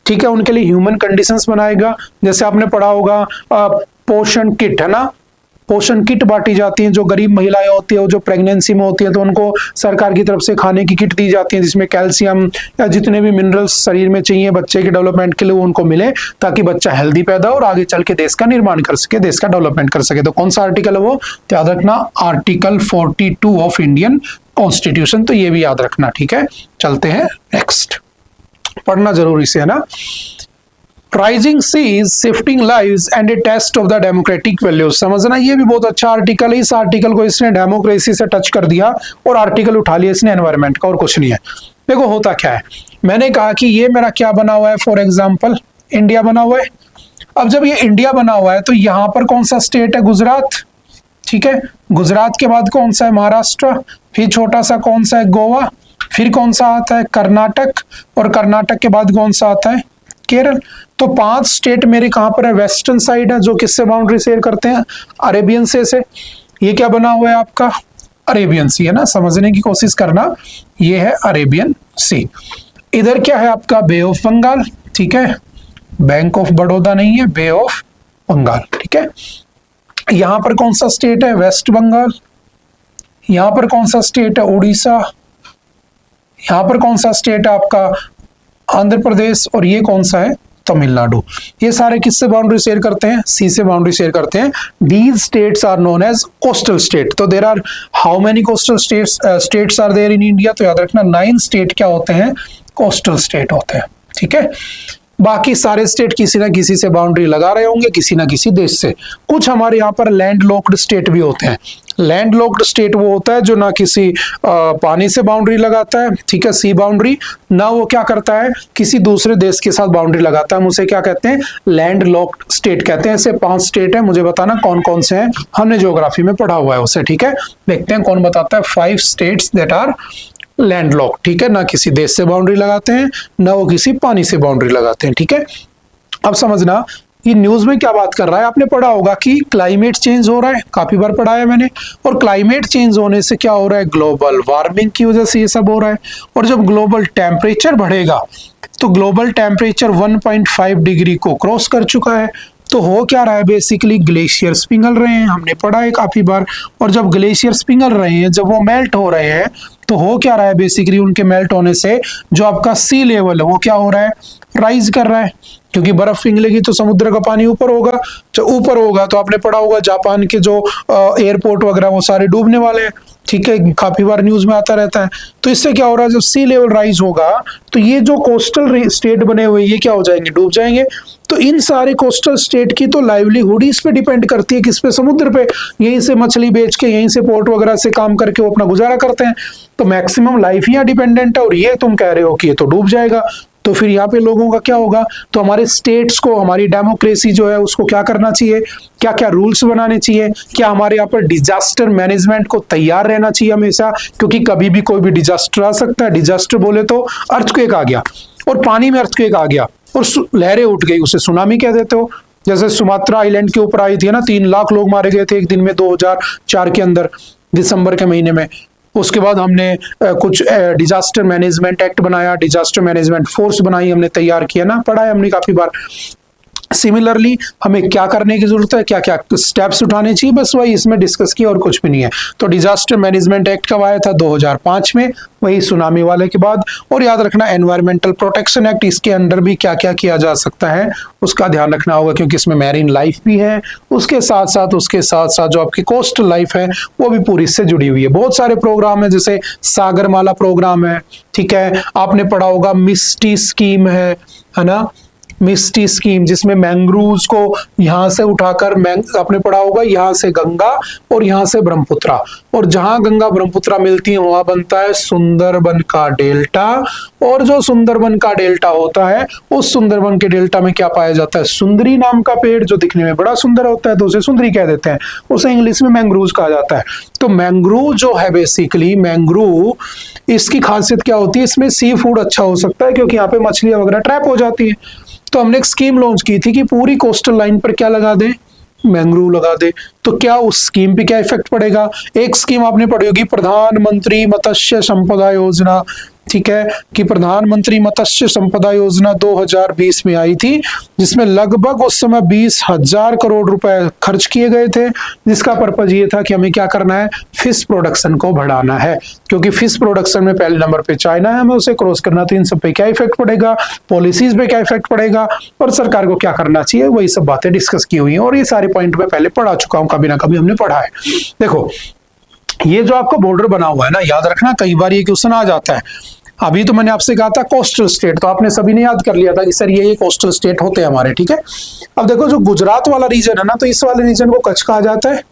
ठीक है, उनके लिए ह्यूमन कंडीशंस बनाएगा। जैसे आपने पढ़ा होगा पोषण किट, है ना, पोषण किट बांटी जाती हैं, जो गरीब महिलाएं होती है, जो प्रेगनेंसी में होती है, तो उनको सरकार की तरफ से खाने की किट दी जाती है, जिसमें कैल्शियम या जितने भी मिनरल्स शरीर में चाहिए बच्चे के डेवलपमेंट के लिए वो उनको मिले, ताकि बच्चा हेल्दी पैदा हो और आगे चल के देश का निर्माण कर सके, देश का डेवलपमेंट कर सके। तो कौन सा आर्टिकल है वो, याद रखना, आर्टिकल 42 ऑफ इंडियन कॉन्स्टिट्यूशन। तो ये भी याद रखना, ठीक है। चलते हैं नेक्स्ट, पढ़ना जरूरी से, है ना। Rising seas, shifting lives and a test of the democratic values, समझना, ये भी बहुत अच्छा आर्टिकल है। इस आर्टिकल को इसने डेमोक्रेसी से टच कर दिया और आर्टिकल उठा लिया इसने एनवायरनमेंट का, और कुछ नहीं है। देखो होता क्या है, मैंने कहा कि ये मेरा क्या बना हुआ है, फॉर एग्जाम्पल इंडिया बना हुआ है। अब जब ये इंडिया बना हुआ है तो यहाँ पर कौन सा स्टेट है, गुजरात, ठीक है, गुजरात के बाद कौन सा है, महाराष्ट्र, फिर छोटा सा कौन सा है, गोवा, फिर कौन सा आता है, कर्नाटक, और कर्नाटक के बाद कौन सा आता है, केरल। तो 5 स्टेट मेरे कहां पर है, वेस्टर्न साइड है, जो किससे बाउंड्री शेयर करते हैं, अरेबियन से। ये क्या बना हुआ है आपका, अरेबियन सी, है ना, समझने की कोशिश करना, ये है अरेबियन सी। इधर क्या है आपका, बे ऑफ बंगाल, ठीक है, बैंक ऑफ बड़ौदा नहीं है, बे ऑफ बंगाल, ठीक है। यहां पर कौन सा स्टेट है, वेस्ट बंगाल। यहां पर कौन सा स्टेट है, उड़ीसा। यहां पर कौन सा स्टेट है आपका, आंध्र प्रदेश, और ये कौन सा है, तमिलनाडु। ये सारे किससे बाउंड्री शेयर करते हैं, सी से बाउंड्री शेयर करते हैं। These states are known as coastal state. तो there are how many coastal states are there in India, तो याद रखना 9 स्टेट क्या होते हैं, कोस्टल स्टेट होते हैं, ठीक है। बाकी सारे स्टेट किसी ना किसी से बाउंड्री लगा रहे होंगे, किसी ना किसी देश से। कुछ हमारे यहाँ पर लैंड लॉक्ड स्टेट भी होते हैं। लैंड लॉक्ड स्टेट वो होता है जो ना किसी पानी से बाउंड्री लगाता है, ठीक है, सी बाउंड्री, ना वो क्या करता है, किसी दूसरे देश के साथ बाउंड्री लगाता है। हम उसे क्या कहते हैं, लैंड लॉक्ड स्टेट कहते हैं। ऐसे 5 स्टेट है, मुझे बताना कौन कौन से हैं, हमने ज्योग्राफी में पढ़ा हुआ है उसे, ठीक है। देखते हैं कौन बताता है, 5 स्टेट्स दैट आर लैंडलॉक, ठीक है, ना किसी देश से बाउंड्री लगाते हैं, ना वो किसी पानी से बाउंड्री लगाते हैं, ठीक है। अब समझना ये न्यूज में क्या बात कर रहा है, आपने पढ़ा होगा कि क्लाइमेट चेंज हो रहा है, काफी बार पढ़ा है मैंने, और क्लाइमेट चेंज होने से क्या हो रहा है, ग्लोबल वार्मिंग की वजह से ये सब हो रहा है। और जब ग्लोबल टेम्परेचर बढ़ेगा तो ग्लोबल टेम्परेचर 1.5 डिग्री को क्रॉस कर चुका है, तो हो क्या रहा है, बेसिकली ग्लेशियर्स पिघल रहे हैं, हमने पढ़ा है काफी बार। और जब ग्लेशियर्स पिघल रहे हैं, जब वो मेल्ट हो रहे हैं, तो हो क्या रहा है, बेसिकली उनके मेल्ट होने से जो आपका सी लेवल है वो क्या हो रहा है, राइज कर रहा है, क्योंकि बर्फ पिघलेगी तो समुद्र का पानी ऊपर होगा। जो ऊपर होगा तो आपने पढ़ा होगा जापान के जो एयरपोर्ट वगैरह वो सारे डूबने वाले हैं, ठीक है, काफी बार न्यूज में आता रहता है। तो इससे क्या हो रहा है, जब सी लेवल राइज होगा तो ये जो कोस्टल स्टेट बने हुए ये क्या हो जाएंगे, डूब जाएंगे। तो इन सारे कोस्टल स्टेट की तो लाइवलीहुड इस पे डिपेंड करती है, किस पे, समुद्र पे। यहीं से मछली बेच के, यहीं से पोर्ट वगैरह से काम करके वो अपना गुजारा करते हैं। तो मैक्सिमम लाइफ यहाँ डिपेंडेंट है, और ये तुम कह रहे हो कि ये तो डूब जाएगा। तो फिर यहाँ पे लोगों का क्या होगा। तो हमारे स्टेट्स को, हमारी डेमोक्रेसी जो है उसको क्या करना चाहिए, क्या क्या रूल्स बनाने चाहिए, क्या हमारे यहाँ पर डिजास्टर मैनेजमेंट को तैयार रहना चाहिए हमेशा, क्योंकि कभी भी कोई भी डिजास्टर आ सकता है। डिजास्टर बोले तो अर्थक्वेक आ गया, और पानी में अर्थक्वेक आ गया और लहरें उठ गई, उसे सुनामी कह देते हो। जैसे सुमात्रा आइलैंड के ऊपर आई थी ना, 3 लाख लोग मारे गए थे एक दिन में 2004 के अंदर, दिसंबर के महीने में। उसके बाद हमने कुछ डिजास्टर मैनेजमेंट एक्ट बनाया, डिजास्टर मैनेजमेंट फोर्स बनाई, हमने तैयार किया ना, पढ़ा है हमने काफी बार। सिमिलरली हमें क्या करने की जरूरत है, क्या क्या स्टेप्स उठाने चाहिए, बस वही इसमें डिस्कस किया और कुछ भी नहीं है। तो डिजास्टर मैनेजमेंट एक्ट कब आया था, 2005 में, वही सुनामी वाले के बाद। और याद रखना एनवायरमेंटल प्रोटेक्शन एक्ट, इसके अंडर भी क्या क्या किया जा सकता है उसका ध्यान रखना होगा, क्योंकि इसमें मैरीन लाइफ भी है, उसके साथ साथ जो आपकी कोस्टल लाइफ है वो भी पूरी इससे जुड़ी हुई है। बहुत सारे प्रोग्राम है, जैसे सागरमाला प्रोग्राम है, ठीक है, आपने पढ़ा होगा मिस्टी स्कीम है ना, मिस्टी स्कीम, जिसमें मैंग्रोव्स को यहां से उठाकर, आपने पढ़ा होगा, यहां से गंगा और यहां से ब्रह्मपुत्रा, और जहां गंगा ब्रह्मपुत्रा मिलती है वहां बनता है सुंदरबन का डेल्टा। और जो सुंदरबन का डेल्टा होता है, उस सुंदरबन के डेल्टा में क्या पाया जाता है, सुंदरी नाम का पेड़, जो दिखने में बड़ा सुंदर होता है, तो उसे सुंदरी कह देते हैं, उसे इंग्लिश में मैंग्रोव्स कहा जाता है। तो मैंग्रोव जो है, बेसिकली मैंग्रोव, इसकी खासियत क्या होती है, इसमें सी फूड अच्छा हो सकता है, क्योंकि यहाँ पे मछलियां वगैरह ट्रैप हो जाती है। तो हमने एक स्कीम लॉन्च की थी कि पूरी कोस्टल लाइन पर क्या लगा दें, मैंग्रोव लगा दे। तो क्या उस स्कीम पे क्या इफेक्ट पड़ेगा। एक स्कीम आपने पढ़ी होगी, प्रधानमंत्री मत्स्य संपदा योजना, ठीक है, कि प्रधानमंत्री मत्स्य संपदा योजना 2020 में आई थी, जिसमें लगभग उस समय 20,000 करोड़ रुपए खर्च किए गए थे, जिसका पर्पज ये था कि हमें क्या करना है, फिश प्रोडक्शन को बढ़ाना है, क्योंकि फिश प्रोडक्शन में पहले नंबर पे चाइना है, हमें उसे क्रॉस करना। तो इन सब पे क्या इफेक्ट पड़ेगा, पॉलिसीज पे क्या इफेक्ट पड़ेगा, और सरकार को क्या करना चाहिए, वही सब बातें डिस्कस की हुई है। और ये सारे पॉइंट में पहले पढ़ा चुका हूं, कभी ना कभी हमने पढ़ा है। देखो ये जो आपका बॉर्डर बना हुआ है ना, याद रखना कई बार ये क्वेश्चन आ जाता है। अभी तो मैंने आपसे कहा था कोस्टल स्टेट, तो आपने सभी ने याद कर लिया था कि सर ये कोस्टल स्टेट होते हैं हमारे, ठीक है। अब देखो जो गुजरात वाला रीजन है ना, तो इस वाले रीजन को कच्छ कहा जाता है,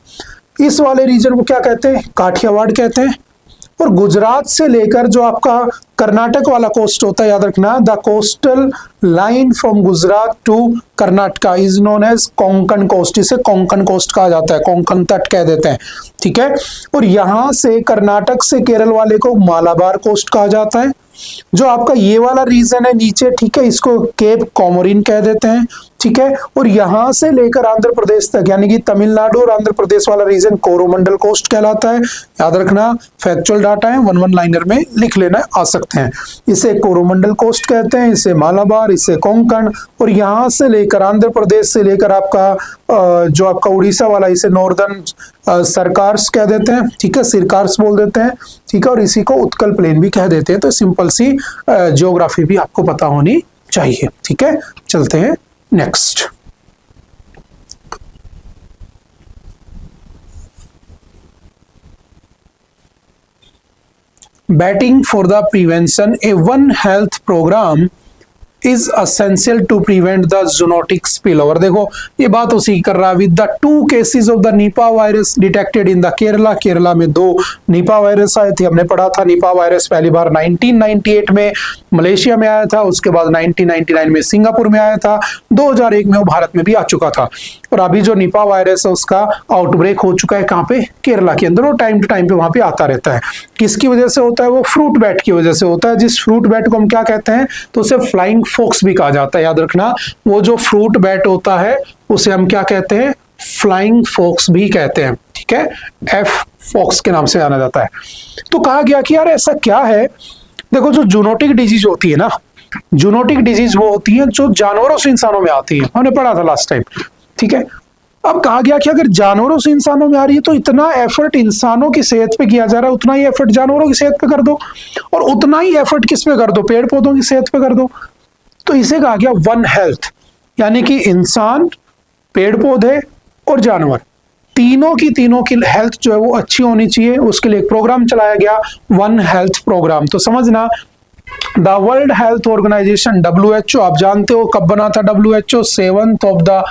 इस वाले रीजन को क्या कहते हैं, काठियावाड़ कहते हैं। और गुजरात से लेकर जो आपका कर्नाटक वाला कोस्ट होता है, याद रखना, the coastal line from Gujarat to Karnataka is known as Konkan coast, इसे कोंकण कोस्ट कहा जाता है, कोंकण तट कह देते हैं, ठीक है। और यहां से कर्नाटक से केरल वाले को मालाबार कोस्ट कहा जाता है। जो आपका ये वाला रीजन है नीचे, ठीक है, इसको केप कोमोरिन कह देते हैं, ठीक है। और यहां से लेकर आंध्र प्रदेश तक, यानी कि तमिलनाडु और आंध्र प्रदेश वाला रीजन कोरोमंडल कोस्ट कहलाता है। याद रखना, फैक्चुअल डाटा है, 1 लाइनर में लिख लेना आ सकते हैं। इसे कोरोमंडल कोस्ट कहते हैं, इसे मालाबार, इसे कोंकण। और यहां से लेकर आंध्र प्रदेश से लेकर आपका जो आपका उड़ीसा वाला, इसे नॉर्दर्न सरकार्स कह देते हैं, ठीक है, सिरकार्स बोल देते हैं, ठीक है। और इसी को उत्कल प्लेन भी कह देते हैं। तो सिंपल सी ज्योग्राफी भी आपको पता होनी चाहिए, ठीक है। चलते हैं next. Batting for the prevention a one health programme is essential to prevent the zoonotic spillover। देखो ये बात उसी कर रहा है, with the 2 cases of the Nipah virus detected in the Kerala में 2 निपा वायरस आए थे। हमने पढ़ा था निपा वायरस पहली बार 1998 में मलेशिया में आया था, उसके बाद 1999 में सिंगापुर में आया था, 2001 में वो भारत में भी आ चुका था। और अभी जो निपा वायरस है उसका आउटब्रेक हो चुका है, कहाँ पे, केरला के अंदर। वो टाइम टू टाइम पे वहां पे आता रहता है। किसकी वजह से होता है, वो फ्रूट बैट की वजह से होता है। जिस फ्रूट बैट को हम क्या कहते हैं, तो उसे फ्लाइंग फॉक्स भी कहा जाता है। याद रखना, वो जो फ्रूट बैट होता है उसे हम क्या कहते हैं, फ्लाइंग फॉक्स भी कहते हैं, ठीक है, एफ फॉक्स के नाम से जाना जाता है। तो कहा गया कि यार ऐसा क्या है, देखो जो जूनोटिक डिजीज होती है ना, जूनोटिक डिजीज वो होती है जो जानवरों से इंसानों में आती है, हमने पढ़ा था लास्ट टाइम, ठीक है। अब कहा गया कि अगर जानवरों से इंसानों में आ रही है तो इतना एफर्ट इंसानों की सेहत पे किया जा रहा है, उतना ही एफर्ट जानवरों की सेहत पे कर दो, और उतना ही एफर्ट किस पे कर दो, पेड़ पौधों की सेहत पे कर दो। तो इसे कहा गया वन हेल्थ, यानी कि इंसान, पेड़ पौधे और जानवर, तीनों की हेल्थ जो है वो अच्छी होनी चाहिए, उसके लिए एक प्रोग्राम चलाया गया, वन हेल्थ प्रोग्राम। तो समझना, the world health organisation WHO, आप जानते हो कब बना था WHO? 7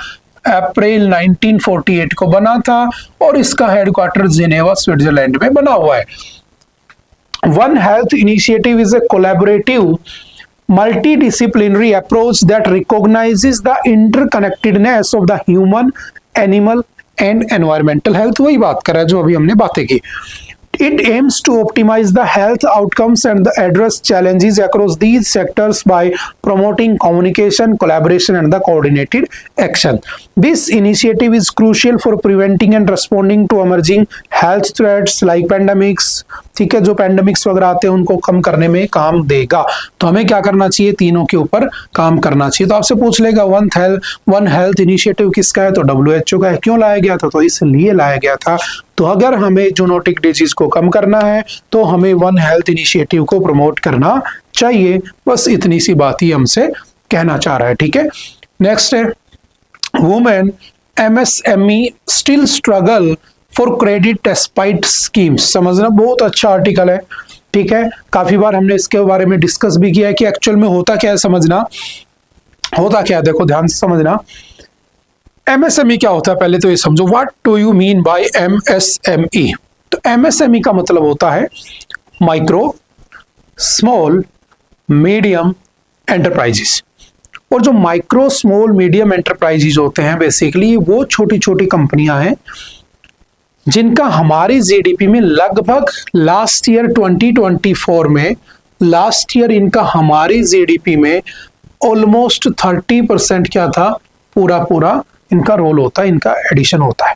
अप्रैल 1948 को बना था, और इसका हेडक्वार्टर जिनेवा स्विट्जरलैंड में बना हुआ है। One health initiative is a collaborative multidisciplinary approach that recognizes the interconnectedness of the human, animal and environmental health। वही बात कर रहा है जो अभी हमने बातें की। It aims to optimize the health outcomes and address challenges across these sectors by promoting communication, collaboration and the coordinated action. This initiative is crucial for preventing and responding to emerging health threats like pandemics। ठीक है, जो pandemics वगैरह आते हैं उनको कम करने में काम देगा। तो हमें क्या करना चाहिए? तीनों के ऊपर काम करना चाहिए। तो आपसे पूछ लेगा वन हेल्थ इनिशिएटिव किसका है? तो WHO का है। क्यों लाया गया था? तो इसलिए लाया गया था। तो अगर हमें जूनोटिक डिजीज को कम करना है तो हमें वन हेल्थ इनिशिएटिव को प्रमोट करना चाहिए। बस इतनी सी बात ही हमसे कहना चाह रहा है। ठीक है, नेक्स्ट है, women MSME still struggle for credit despite schemes. समझना, बहुत अच्छा आर्टिकल है। ठीक है, काफी बार हमने इसके बारे में डिस्कस भी किया है कि एक्चुअल में होता क्या है। समझना, होता क्या है, देखो ध्यान से समझना। MSME क्या होता है पहले तो ये समझो। What do you mean by MSME? तो MSME का मतलब होता है माइक्रो स्मॉल मीडियम एंटरप्राइजेस। और जो माइक्रो स्मॉल मीडियम एंटरप्राइजेस होते हैं बेसिकली वो छोटी छोटी कंपनियां हैं जिनका हमारी जीडीपी में लगभग लास्ट ईयर 2024 में, लास्ट ईयर इनका हमारी जीडीपी में ऑलमोस्ट 30% क्या था, पूरा इनका रोल होता है, इनका एडिशन होता है।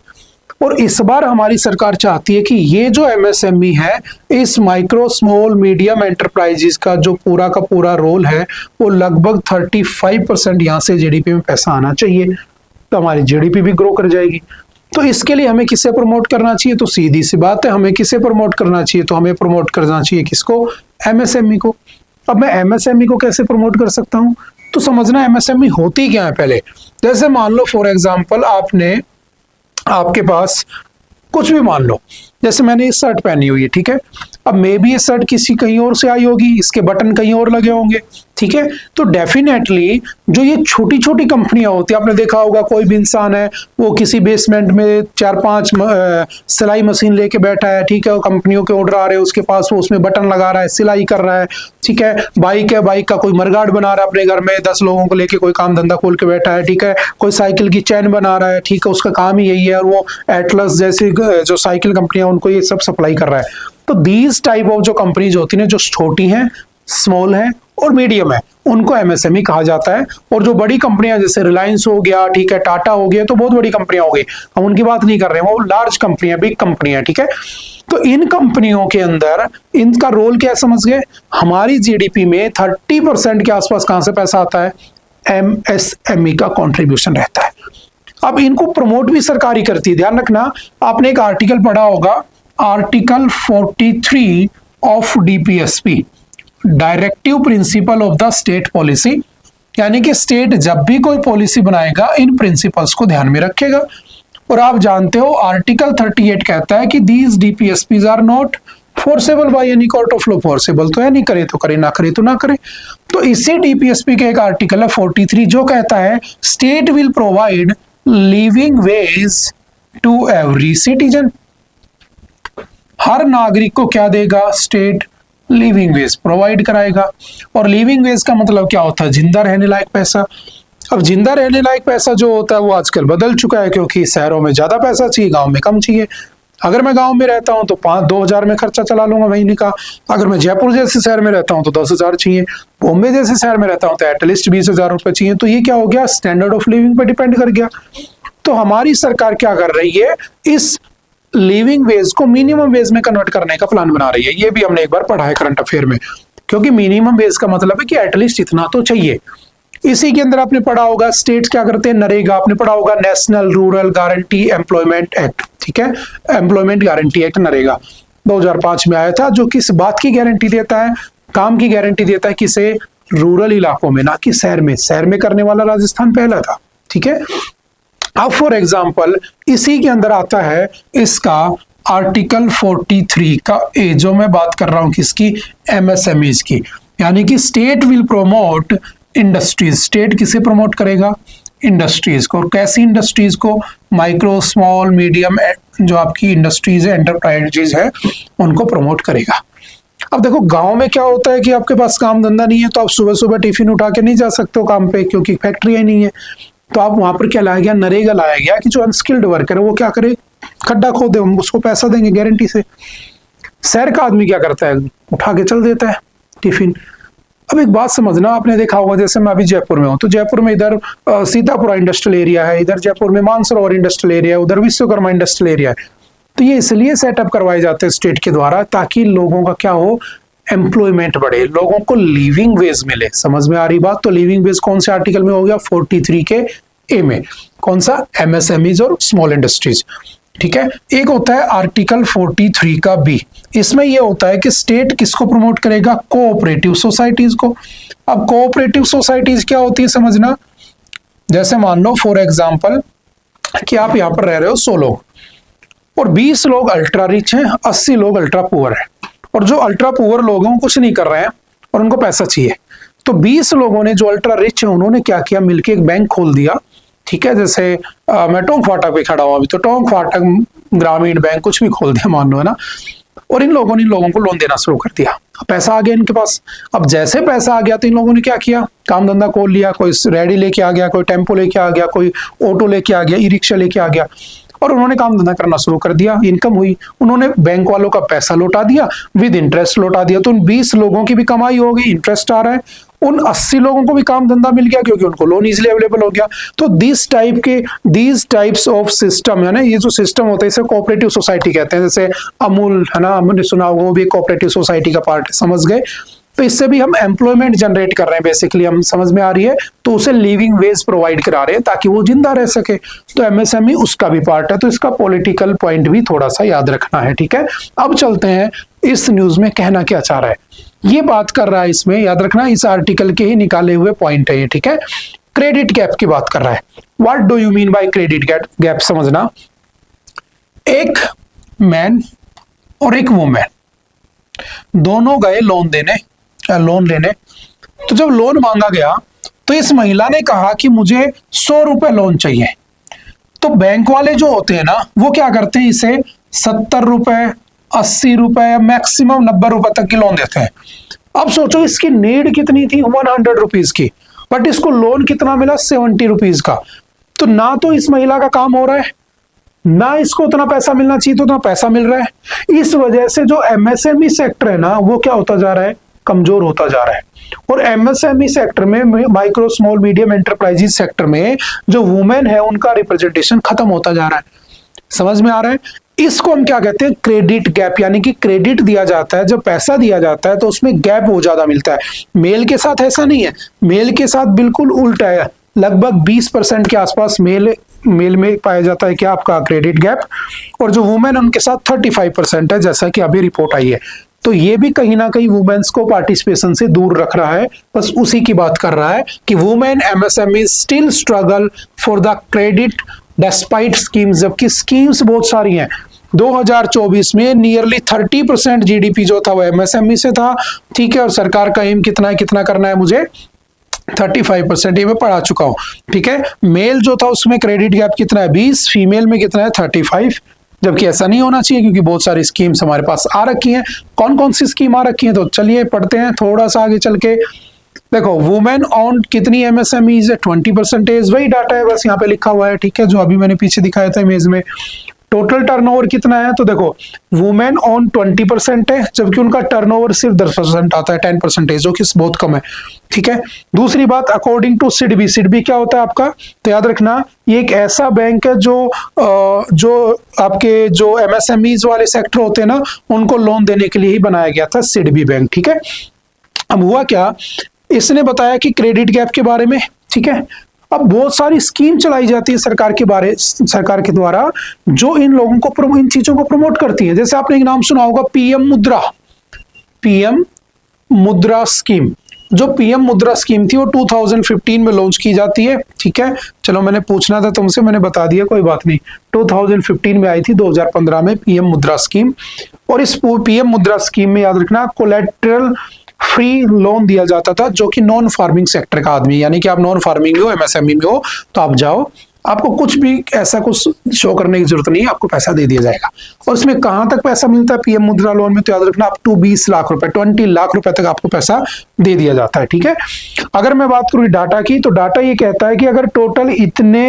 और इस बार हमारी सरकार चाहती है कि ये जो MSME है, इस माइक्रो स्मॉल मीडियम एंटरप्राइजेस का जो पूरा का पूरा रोल है वो लगभग 35% यहाँ से जीडीपी में पैसा आना चाहिए, तो हमारी जीडीपी भी ग्रो कर जाएगी। तो इसके लिए हमें किसे प्रमोट करना चाहिए? तो सीधी सी बात है, हमें किसे प्रमोट करना चाहिए? तो हमें प्रमोट करना चाहिए किसको? MSME को। अब मैं MSME को कैसे प्रमोट कर सकता हूं? तो समझना MSME होती क्या है पहले। जैसे मान लो फॉर एग्जांपल आपके पास कुछ भी मान लो, जैसे मैंने ये शर्ट पहनी हुई है, ठीक है। अब मे बी ये शर्ट किसी कहीं और से आई होगी, इसके बटन कहीं और लगे होंगे, ठीक है। तो डेफिनेटली जो ये छोटी छोटी कंपनियां होती है, आपने देखा होगा कोई भी इंसान है वो किसी बेसमेंट में 4-5 सिलाई मशीन लेके बैठा है, ठीक है। वो कंपनियों के ऑर्डर आ रहे हैं उसके पास, वो उसमें बटन लगा रहा है, सिलाई कर रहा है, ठीक है। बाइक है, बाइक का कोई मरगाड बना रहा है अपने घर में, 10 लोगों को लेके कोई काम धंधा खोल के बैठा है, ठीक है। कोई साइकिल की चैन बना रहा है, ठीक है, उसका काम ही यही है, और वो एटलस जैसी जो साइकिल कंपनियां उनको ये सब सप्लाई कर रहा है। तो दीज टाइप ऑफ जो कंपनीज होती है जो छोटी हैं, स्मॉल है और मीडियम है, उनको MSME कहा जाता है। और जो बड़ी कंपनियां जैसे रिलायंस हो गया, ठीक है, टाटा हो गया, तो बहुत बड़ी कंपनियां हो गई, हम उनकी बात नहीं कर रहे हैं, वो लार्ज कंपनियां, बिग कंपनियां, ठीक है। तो इन कंपनियों के अंदर इनका रोल क्या समझ गए, हमारी जीडीपी में 30% के आसपास कहां से पैसा आता है, MSME का कॉन्ट्रीब्यूशन रहता है। अब इनको प्रमोट भी सरकार ही करती है। ध्यान रखना, आपने एक आर्टिकल पढ़ा होगा, article 43 of DPSP, directive principle of the state policy, यानी कि स्टेट जब भी कोई पॉलिसी बनाएगा इन प्रिंसिपल्स को ध्यान में रखेगा। और आप जानते हो आर्टिकल 38 कहता है कि these DPSPs are not forcible by any court of law. Forcible तो है, नहीं करे तो करे, ना करे तो ना करे। तो इसी DPSP के एक आर्टिकल है 43 जो कहता है state will provide living wage to every citizen. हर नागरिक को क्या देगा, स्टेट लिविंग वेज प्रोवाइड कराएगा। और लिविंग वेज का मतलब क्या होता है, जिंदा रहने लायक पैसा। अब जिंदा रहने लायक पैसा जो होता है वो आजकल बदल चुका है, क्योंकि शहरों में ज्यादा पैसा चाहिए, गांव में कम चाहिए। अगर मैं गांव में रहता हूं तो 5-2 हजार में खर्चा चला लूंगा महीने का। अगर मैं जयपुर जैसे शहर में रहता हूं तो 10,000 चाहिए। बॉम्बे जैसे शहर में रहता हूं तो एटलीस्ट 20,000 रुपए चाहिए। तो ये क्या हो गया, स्टैंडर्ड ऑफ लिविंग पर डिपेंड कर गया। तो हमारी सरकार क्या कर रही है, इस लिविंग वेज को मिनिमम वेज में कन्वर्ट करने का प्लान बना रही है। ये भी हमने एक बार पढ़ा है करंट अफेयर में, क्योंकि मिनिमम वेज का मतलब है कि एटलीस्ट इतना तो चाहिए। इसी के अंदर आपने पढ़ा होगा स्टेट्स क्या करते हैं, नरेगा, आपने पढ़ा होगा national rural guarantee employment act, ठीक है, एम्प्लॉयमेंट गारंटी एक्ट नरेगा 2005 में आया था, जो किस बात की गारंटी देता है, काम की गारंटी देता है, किसे, रूरल इलाकों में, ना कि शहर में। शहर में करने वाला राजस्थान पहला था, ठीक है। अब फॉर एग्जाम्पल इसी के अंदर आता है इसका आर्टिकल 43 का ए, जो मैं बात कर रहा हूं किसकी, एमएसएमईज की, यानी कि state will promote industries. State किसे प्रमोट करेगा, इंडस्ट्रीज को। और कैसी इंडस्ट्रीज को, माइक्रो स्मॉल मीडियम जो आपकी इंडस्ट्रीज है, एंटरप्राइजेज है, उनको प्रमोट करेगा। अब देखो गांव में क्या होता है कि आपके पास काम धंधा नहीं है, तो आप सुबह सुबह टिफिन उठा के नहीं जा सकते हो काम पे, क्योंकि फैक्ट्री नहीं है। तो आप वहां पर क्या लाया गया, नरेगा लाया गया कि जो अनस्किल्ड वर्कर है वो क्या करे, खड्डा खोदे, हम उसको पैसा देंगे गारंटी से। शहर का आदमी क्या करता है, उठा के चल देता है टिफिन। अब एक बात समझना, आपने देखा होगा, जैसे मैं अभी जयपुर में हूँ, तो जयपुर में इधर सीतापुरा इंडस्ट्रियल एरिया है, इधर जयपुर में मानसरोवर इंडस्ट्रियल एरिया है, उधर विश्वकर्मा इंडस्ट्रियल एरिया है। तो ये इसलिए सेटअप करवाए जाते हैं स्टेट के द्वारा, ताकि लोगों का क्या हो, एम्प्लॉयमेंट बढ़े, लोगों को लिविंग वेज मिले। समझ में आ रही बात। तो लिविंग वेज कौन से आर्टिकल में हो गया, 43 के ए में। कौन सा, एमएसएमईज और स्मॉल इंडस्ट्रीज। ठीक है। एक होता है आर्टिकल 43 का बी, इसमें यह होता है कि स्टेट किसको प्रमोट करेगा, कोऑपरेटिव सोसाइटीज को। अब कोऑपरेटिव सोसाइटीज क्या होती है समझना, जैसे मान लो फॉर एग्जांपल कि आप यहां पर रह रहे हो 100 लोग, और 20 लोग अल्ट्रा रिच हैं, 80 लोग अल्ट्रा पुअर हैं। और जो अल्ट्रा पुअर लोग हैं वो कुछ नहीं कर रहे हैं और उनको पैसा चाहिए। तो 20 लोगों ने जो अल्ट्रा रिच है उन्होंने क्या किया, मिलकर एक बैंक खोल दिया। ठीक है। जैसे मैं टोंक फाटक पे खड़ा हूं अभी, तो टोंक फाटक ग्रामीण बैंक कुछ भी खोल दिया मान लो, है ना। और इन लोगों ने को लोन देना शुरू कर दिया। पैसा आ गया इनके पास। अब जैसे पैसा आ गया तो इन लोगों ने क्या किया, काम धंधा खोल लिया। कोई रेडी लेके आ गया, कोई टेम्पो लेके आ गया, कोई ऑटो लेके आ गया, ई रिक्शा लेके आ गया, और उन्होंने काम धंधा करना शुरू कर दिया। इनकम हुई, उन्होंने बैंक वालों का पैसा लौटा दिया, विद इंटरेस्ट लौटा दिया। तो उन 20 लोगों की भी कमाई हो गई, इंटरेस्ट आ रहा है। उन 80 लोगों को भी काम धंधा मिल गया, क्योंकि उनको लोन इजीली अवेलेबल हो गया। तो दीज टाइप्स ऑफ सिस्टम है ना, ये जो सिस्टम होता है इसे कोऑपरेटिव सोसाइटी कहते हैं। जैसे अमूल है ना, हमने सुना होगा, वो भी कोऑपरेटिव सोसाइटी का पार्ट है, समझ गए। तो इससे भी हम एम्प्लॉयमेंट जनरेट कर रहे हैं, बेसिकली हम समझ में आ रही है। तो उसे लिविंग वेज प्रोवाइड करा रहे हैं ताकि वो जिंदा रह सके। तो एमएसएमई उसका भी पार्ट है। तो इसका पॉलिटिकल पॉइंट भी थोड़ा सा याद रखना है। ठीक है। अब चलते हैं इस न्यूज में कहना क्या चाह रहा है, ये बात कर रहा है इसमें, याद रखना इस आर्टिकल के ही निकाले हुए पॉइंट है ये। ठीक है। क्रेडिट गैप की बात कर रहा है। What do you mean by credit gap समझना, एक मैन और एक वुमेन दोनों गए लोन लेने। तो जब लोन मांगा गया तो इस महिला ने कहा कि मुझे 100 रुपए लोन चाहिए। तो बैंक वाले जो होते हैं ना, वो क्या करते हैं, इसे 70 रुपए, 80 रुपए, मैक्सिमम 90 रुपए तक की लोन देते हैं। अब सोचो इसकी नीड कितनी थी, 100 रुपीज की, बट इसको लोन कितना मिला, 70 रुपीज का। तो ना तो इस महिला का काम हो रहा है, ना इसको उतना पैसा मिलना चाहिए तो उतना पैसा मिल रहा है। इस वजह से जो एमएसएमई सेक्टर है ना, वो क्या होता जा रहा है, कमजोर होता जा रहा है। और एमएसएमई सेक्टर में, micro small medium enterprises sector में जो वुमेन है उनका रिप्रेजेंटेशन खत्म होता जा रहा है। समझ में आ रहा है। इसको हम क्या कहते हैं, क्रेडिट गैप। यानी कि क्रेडिट दिया जाता है, जब पैसा दिया जाता है तो उसमें गैप बहुत ज्यादा मिलता है। मेल के साथ ऐसा नहीं है, मेल के साथ बिल्कुल उल्टा है। लगभग 20% के आसपास मेल में पाया जाता है क्या, आपका क्रेडिट गैप। और जो वुमेन उनके साथ 35% है, जैसा कि अभी रिपोर्ट आई है। तो ये भी कहीं ना कहीं वुमेन्स को पार्टिसिपेशन से दूर रख रहा है। बस उसी की बात कर रहा है कि women MSME still struggle for the credit despite schemes, जबकि स्कीम्स बहुत सारी हैं। 2024 में नियरली 30% जीडीपी जो था वो एमएसएमई से था। ठीक है। और सरकार का एम कितना करना है, मुझे 35%, ये मैं पढ़ा चुका हूं। ठीक है। मेल जो था उसमें क्रेडिट गैप कितना है, 20, फीमेल में कितना है, 35। जबकि ऐसा नहीं होना चाहिए, क्योंकि बहुत सारी स्कीम्स हमारे पास आ रखी हैं। कौन कौन सी स्कीम आ रखी है, तो चलिए पढ़ते हैं थोड़ा सा आगे चल के। देखो वुमेन ऑन कितनी एमएसएमईज है, 20%, वही डाटा है, बस यहाँ पे लिखा हुआ है। ठीक है। जो अभी मैंने पीछे दिखाया था इमेज में। टोटल टर्नओवर कितना है, तो देखो वुमेन ऑन 20% है, जबकि उनका टर्नओवर सिर्फ 10% आता है, 10%, जो कि बहुत कम है। ठीक है। दूसरी बात, अकॉर्डिंग टू सिडबी क्या होता है आपका, तो याद रखना ये एक ऐसा बैंक है जो आपके जो एमएसएमईज वाले सेक्टर होते हैं ना, उनको लोन देने के लिए ही बनाया गया था, सिडबी बैंक। ठीक है। अब हुआ क्या, इसने बताया कि क्रेडिट गैप के बारे में। ठीक है। अब बहुत सारी स्कीम चलाई जाती है सरकार के द्वारा, जो इन लोगों को, इन चीजों को प्रमोट करती है। जैसे आपने एक नाम सुना होगा, पीएम मुद्रा स्कीम। जो पीएम मुद्रा स्कीम थी वो 2015 में लॉन्च की जाती है, ठीक है। चलो मैंने पूछना था तुमसे, मैंने बता दिया, कोई बात नहीं। 2015 में आई थी, 2015 में पीएम मुद्रा स्कीम। और इस पीएम मुद्रा स्कीम में याद रखना कोलेटरल फ्री लोन दिया जाता था, जो कि नॉन फार्मिंग सेक्टर का आदमी, यानी कि आप नॉन फार्मिंग में हो, एमएसएमई में हो, तो आप जाओ, आपको कुछ भी ऐसा कुछ शो करने की जरूरत नहीं है, आपको पैसा दे दिया जाएगा। और इसमें कहां तक पैसा मिलता है पीएम मुद्रा लोन में, तो याद रखना अप टू 20 लाख रुपए, 20 लाख रुपए तक आपको पैसा दे दिया जाता है, ठीक है। अगर मैं बात करूं डाटा की, तो डाटा ये कहता है कि अगर टोटल इतने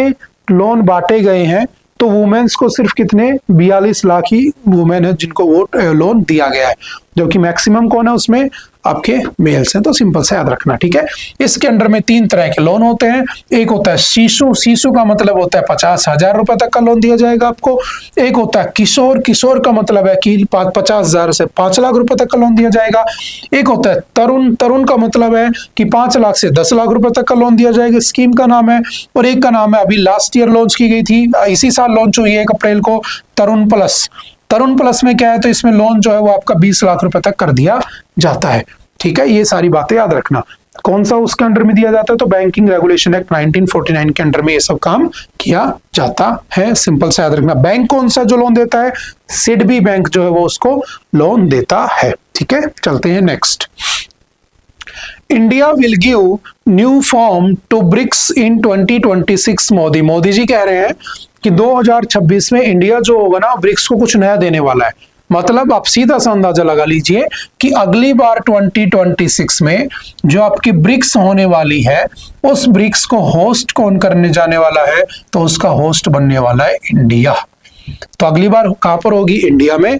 लोन बांटे गए हैं तो वुमेन्स को सिर्फ कितने 42 लाख ही वुमेन है जिनको वो लोन दिया गया है, जो कि मैक्सिमम कौन है उसमें, आपके मेल्स हैं। तो सिंपल से याद रखना, ठीक है। इसके अंडर में 3 तरह के लोन होते हैं। एक होता है शिशु, शिशु का मतलब होता है 50,000 रुपए तक का लोन दिया जाएगा आपको। एक होता है किशोर, किशोर का मतलब है कि 50,000 से 5 लाख रुपए तक का लोन दिया जाएगा। एक होता है तरुण, तरुण का मतलब है कि 5 लाख से 10 लाख रुपए तक का लोन दिया जाएगा, स्कीम का नाम है। और एक का नाम है अभी लास्ट ईयर लॉन्च की गई थी, इसी साल लॉन्च हुई है 1 अप्रैल को, तरुण प्लस। तरुण प्लस में क्या है, तो इसमें लोन जो है वो आपका 20 लाख रुपए तक कर दिया जाता है, ठीक है। ये सारी बातें याद रखना। कौन सा उसके अंडर में दिया जाता है, तो बैंकिंग रेगुलेशन एक्ट 1949 के अंडर में ये सब काम किया जाता है। सिंपल से याद रखना। बैंक कौन सा जो लोन देता है, सिडबी बैंक जो है वो उसको लोन देता है, ठीक है। चलते हैं next. India will give new form to BRICS in 2026। Modi ji कह रहे हैं कि 2026 में इंडिया जो होगा ना, ब्रिक्स को कुछ नया देने वाला है। मतलब आप सीधा सा अंदाजा लगा लीजिए कि अगली बार 2026 में जो आपकी ब्रिक्स होने वाली है, उस ब्रिक्स को होस्ट कौन करने जाने वाला है, तो उसका होस्ट बनने वाला है इंडिया। तो अगली बार कहां पर होगी, इंडिया में।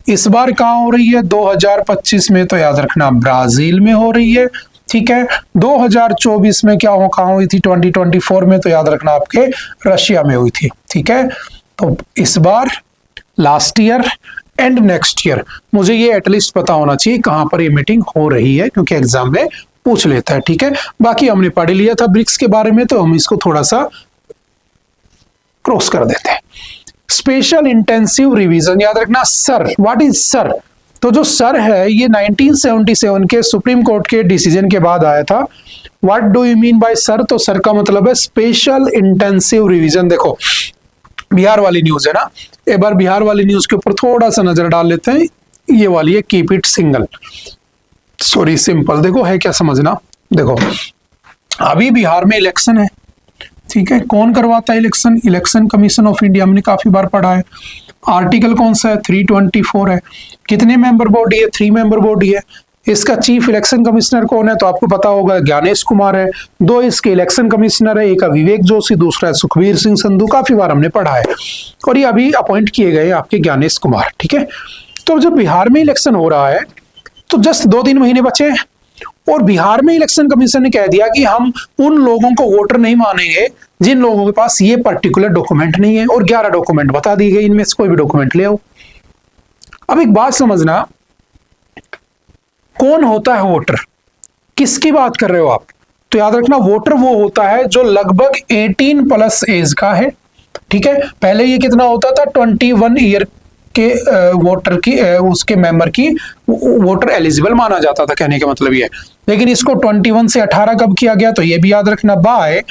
इस बार कहां हो रही है, 2025 में, तो याद रखना ब्राजील में हो रही है, ठीक है। 2024 में क्या हो, कहां हुई थी, 2024 में, तो याद रखना आपके रशिया में हुई थी, ठीक है। तो इस बार, last year and next year, मुझे ये एटलीस्ट पता होना चाहिए कहां पर ये मीटिंग हो रही है, क्योंकि एग्जाम में पूछ लेता है, ठीक है। बाकी हमने पढ़ लिया था ब्रिक्स के बारे में, तो हम इसको थोड़ा सा क्रॉस कर देते हैं। स्पेशल इंटेंसिव रिवीजन, याद रखना सर, व्हाट इज सर, तो जो सर है ये 1977 के सुप्रीम कोर्ट के डिसीजन के बाद आया था। What do you mean by sir, तो सर का मतलब है स्पेशल इंटेंसिव रिवीजन। देखो बिहार वाली न्यूज है ना, एक बार बिहार वाली न्यूज के ऊपर थोड़ा सा नजर डाल लेते हैं। ये वाली है keep it single, sorry simple. देखो है क्या समझना, देखो अभी बिहार में इलेक्शन है, ठीक है। कौन करवाता है election, election commission of India, हमने काफी बार पढ़ा है। आर्टिकल कौन सा है, 324 है। कितने मेंबर बॉडी है, 3 मेंबर बॉडी है। इसका चीफ इलेक्शन कमिश्नर कौन है, तो आपको पता होगा ज्ञानेश कुमार है। 2 इसके इलेक्शन कमिश्नर है, एक विवेक जोशी, दूसरा है सुखबीर सिंह संधू, काफी बार हमने पढ़ा है। और ये अभी अपॉइंट किए गए आपके ज्ञानेश कुमार, ठीक है। तो जब बिहार में इलेक्शन हो रहा है तो जस्ट 2-3 महीने बचे हैं, और बिहार में इलेक्शन कमीशन ने कह दिया कि हम उन लोगों को वोटर नहीं मानेंगे जिन लोगों के पास ये पर्टिकुलर डॉक्यूमेंट नहीं है, और 11 डॉक्यूमेंट बता दिए गए, इनमें से कोई भी डॉक्यूमेंट ले आओ। अब एक बात समझना, कौन होता है वोटर, किसकी बात कर रहे हो आप, तो याद रखना वोटर वो होता है जो लगभग 18 प्लस एज का है, ठीक है। पहले ये कितना होता था, 21 ईयर के वोटर की उसके मेंबर की वोटर एलिजिबल माना जाता था, कहने का मतलब ये है। लेकिन इसको 21 से 18 कब किया गया, तो ये भी याद रखना बाय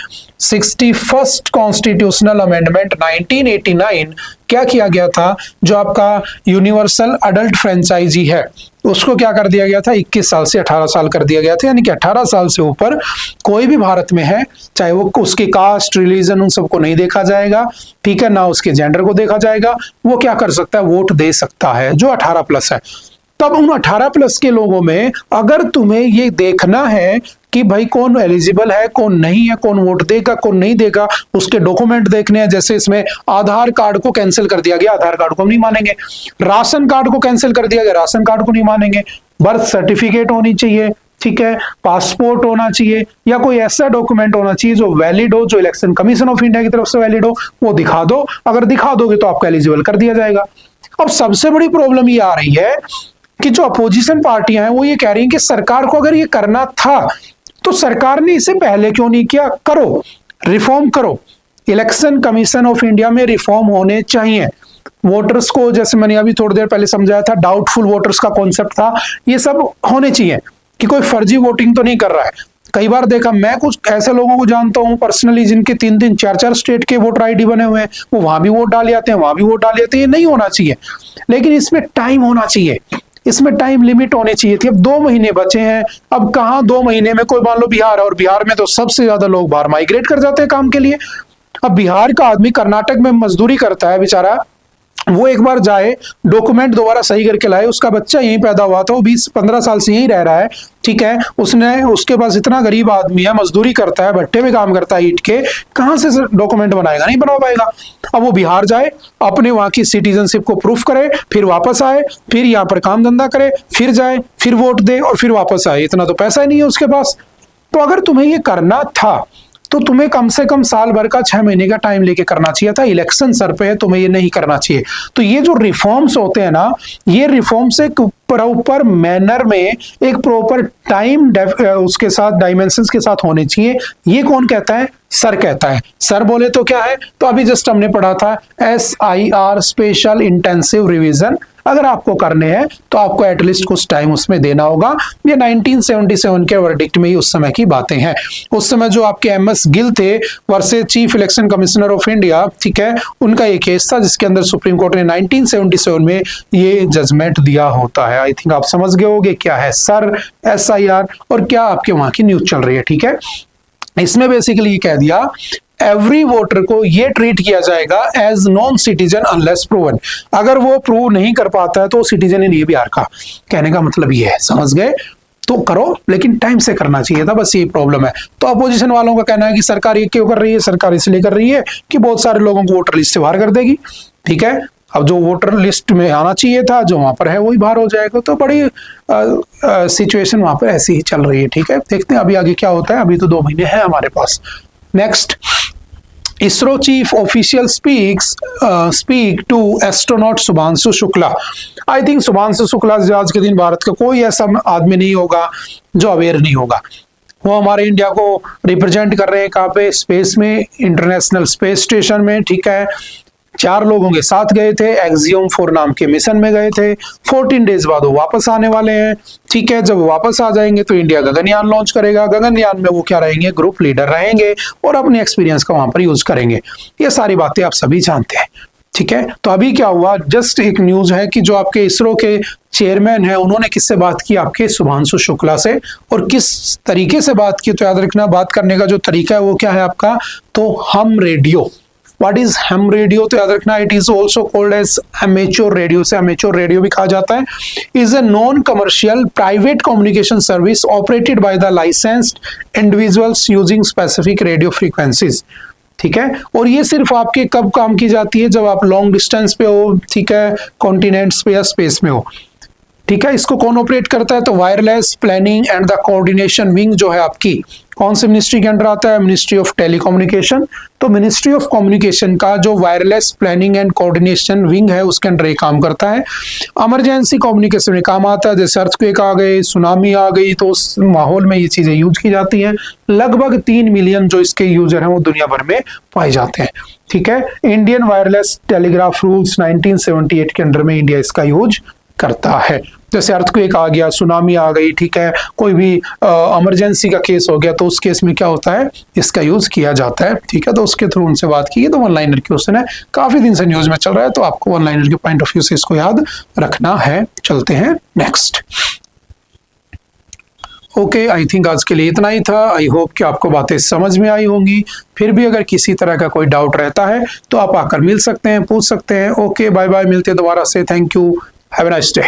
61st कॉन्स्टिट्यूशनल अमेंडमेंट 1989 क्या किया गया था, जो आपका यूनिवर्सल अडल्ट फ्रेंचाइजी है उसको क्या कर दिया गया था, 21 साल से 18 साल कर दिया गया था। यानी कि 18 साल से ऊपर कोई भी भारत में है, चाहे वो उसकी कास्ट, रिलीजन, उन सबको नहीं देखा जाएगा, ठीक है, ना उसके जेंडर को देखा जाएगा, वो क्या कर सकता है, वोट दे सकता है, जो 18 प्लस है। तब उन 18 प्लस के लोगों में अगर तुम्हें ये देखना है कि भाई कौन एलिजिबल है, कौन नहीं है, कौन वोट देगा, कौन नहीं देगा, उसके डॉक्यूमेंट देखने हैं। जैसे इसमें आधार कार्ड को कैंसिल कर दिया गया, आधार कार्ड को हम नहीं मानेंगे। राशन कार्ड को कैंसिल कर दिया गया, राशन कार्ड को नहीं मानेंगे। बर्थ सर्टिफिकेट होनी चाहिए, ठीक है, पासपोर्ट होना चाहिए, या कोई ऐसा डॉक्यूमेंट होना चाहिए जो वैलिड हो, जो इलेक्शन कमीशन ऑफ इंडिया की तरफ से वैलिड हो, वो दिखा दो। अगर दिखा दोगे तो आपको एलिजिबल कर दिया जाएगा। अब सबसे बड़ी प्रॉब्लम ये आ रही है कि जो अपोजिशन पार्टियां हैं वो ये कह रही हैं कि सरकार को अगर ये करना था तो सरकार ने इसे पहले क्यों नहीं किया, करो, रिफॉर्म करो। इलेक्शन कमीशन ऑफ इंडिया में रिफॉर्म होने चाहिए। वोटर्स को, जैसे मैंने अभी थोड़ी देर पहले समझाया था, डाउटफुल वोटर्स का कॉन्सेप्ट था, ये सब होने चाहिए। कि कोई फर्जी वोटिंग तो नहीं कर रहा है। कई बार देखा, मैं कुछ ऐसे लोगों को जानता हूं पर्सनली जिनके 3-3 4-4 स्टेट के वोटर आईडी बने हुए हैं, वो वहां भी वोट डाल जाते हैं, वहां भी वोट डाल जाते हैं। ये नहीं होना चाहिए, लेकिन इसमें टाइम होना चाहिए, इसमें टाइम लिमिट होनी चाहिए थी। अब 2 महीने बचे हैं, अब कहाँ 2 महीने में कोई मान लो बिहार है, और बिहार में तो सबसे ज्यादा लोग बाहर माइग्रेट कर जाते हैं काम के लिए। अब बिहार का आदमी कर्नाटक में मजदूरी करता है बेचारा, वो एक बार जाए, डॉक्यूमेंट दोबारा सही करके लाए, उसका बच्चा यहीं पैदा हुआ था, वो 20-15 साल से यहीं रह रहा है, ठीक है, उसके पास इतना गरीब आदमी है, मजदूरी करता है, भट्टे में काम करता है ईंट के, कहां से डॉक्यूमेंट बनाएगा? नहीं बना पाएगा। अब वो बिहार जाए, अपने वहां की सिटीजनशिप को प्रूफ करे, फिर वापस आए, फिर यहाँ पर काम धंधा करे, फिर जाए, फिर वोट दे और फिर वापस आए। इतना तो पैसा ही नहीं है उसके पास। तो अगर तुम्हें ये करना था तो तुम्हें कम से कम साल भर का 6 महीने का टाइम लेके करना चाहिए था। इलेक्शन सर पे है, तुम्हें ये नहीं करना चाहिए। तो ये जो रिफॉर्म्स होते हैं ना, ये रिफॉर्म्स एक प्रॉपर मैनर में, एक प्रॉपर टाइम उसके साथ, डायमेंशंस के साथ होने चाहिए। ये कौन कहता है? सर कहता है। सर बोले तो क्या है? तो अभी जस्ट हमने पढ़ा था SIR, स्पेशल इंटेंसिव रिवीजन। अगर आपको करने हैं तो आपको एटलीस्ट कुछ टाइम उसमें देना होगा। ये 1977 के वर्डिक्ट में ही उस समय की बातें हैं। उस समय जो आपके MS गिल थे versus chief election commissioner of India, ठीक है, उनका ये केस था जिसके अंदर सुप्रीम कोर्ट ने 1977 में ये जजमेंट दिया होता है। आई थिंक आप समझ गए होंगे क्या है सर, SIR, और क्या आपके वहां की न्यूज चल रही है, ठीक है। इसमें बेसिकली ये कह दिया, एवरी वोटर को ये ट्रीट किया जाएगा as non citizen unless proven. अगर वो प्रूव नहीं कर पाता है तो सिटीजन ही नहीं है बिहार का। कहने का मतलब ये है, समझ गए? तो करो, लेकिन टाइम से करना चाहिए था, बस ये प्रॉब्लम है। तो अपोजिशन वालों का कहना है कि सरकार ये क्यों कर रही है? सरकार इसलिए कर रही है कि बहुत सारे लोगों को वोटर लिस्ट से बाहर कर देगी, ठीक है। अब जो वोटर लिस्ट में आना चाहिए था, जो वहां पर है वही बाहर हो जाएगा। तो बड़ी सिचुएशन वहां पर ऐसी ही चल रही है, ठीक है। देखते हैं अभी आगे क्या होता है। अभी तो 2 महीने हैं हमारे पास। Next, ISRO chief official speak to astronaut Shubhanshu Shukla. I think Shubhanshu Shukla आज के दिन भारत का कोई ऐसा आदमी नहीं होगा जो अवेयर नहीं होगा। वो हमारे इंडिया को रिप्रेजेंट कर रहे हैं कहाँ पे? स्पेस में, इंटरनेशनल स्पेस स्टेशन में, ठीक है। 4 लोगों के साथ गए थे, एक्सियोम 4 नाम के मिशन में गए थे। 14 डेज बाद वो वापस आने वाले हैं, ठीक है। जब वो वापस आ जाएंगे तो इंडिया गगनयान लॉन्च करेगा। गगनयान में वो क्या रहेंगे? ग्रुप लीडर रहेंगे और अपने एक्सपीरियंस का वहां पर यूज करेंगे। ये सारी बातें आप सभी जानते हैं, ठीक है। तो अभी क्या हुआ, जस्ट एक न्यूज है कि जो आपके इसरो के चेयरमैन है, उन्होंने किससे बात की? आपके शुभांशु शुक्ला से। और किस तरीके से बात की? तो याद रखना, बात करने का जो तरीका है वो क्या है आपका? तो हम radio. What is ham radio? तो याद रखना, it is also called as amateur radio, से amateur radio भी कहा जाता है। is a non-commercial private communication service operated by the licensed individuals using specific radio frequencies, ठीक है। और ये सिर्फ आपके कब काम की जाती है? जब आप लॉन्ग डिस्टेंस पे हो, ठीक है, कॉन्टिनेंट्स पे या स्पेस में हो, ठीक है। इसको कौन ऑपरेट करता है? तो wireless planning and the coordination wing जो है आपकी, कौन सी मिनिस्ट्री के अंडर आता है? Ministry of telecommunication. तो मिनिस्ट्री ऑफ कम्युनिकेशन का जो wireless planning and coordination wing है उसके अंडर ये काम करता है। इमरजेंसी कम्युनिकेशन में काम आता है, जैसे अर्थक्वेक आ गए, सुनामी आ गई, तो उस माहौल में ये चीजें यूज की जाती हैं। लगभग 3 मिलियन जो इसके यूजर हैं वो दुनिया भर में पाए जाते हैं, ठीक है। इंडियन वायरलेस टेलीग्राफ रूल्स 1978 के अंडर में इंडिया इसका यूज करता है। जैसे अर्थक्वेक आ गया, सुनामी आ गई, ठीक है, कोई भी इमरजेंसी का केस हो गया, तो उस केस में क्या होता है? इसका यूज किया जाता है, ठीक है। तो उसके थ्रू उनसे बात की। तो वन लाइनर क्वेश्चन है, काफी दिन से न्यूज में चल रहा है, तो आपको वन लाइनर के पॉइंट ऑफ व्यू से इसको याद रखना है। चलते हैं नेक्स्ट। ओके, आई थिंक आज के लिए इतना ही था। आई होप कि आपको बातें समझ में आई होंगी। फिर भी अगर किसी तरह का कोई डाउट रहता है तो आप आकर मिल सकते हैं, पूछ सकते हैं। ओके, बाय बाय, मिलते हैं दोबारा से। Thank you, have a nice day.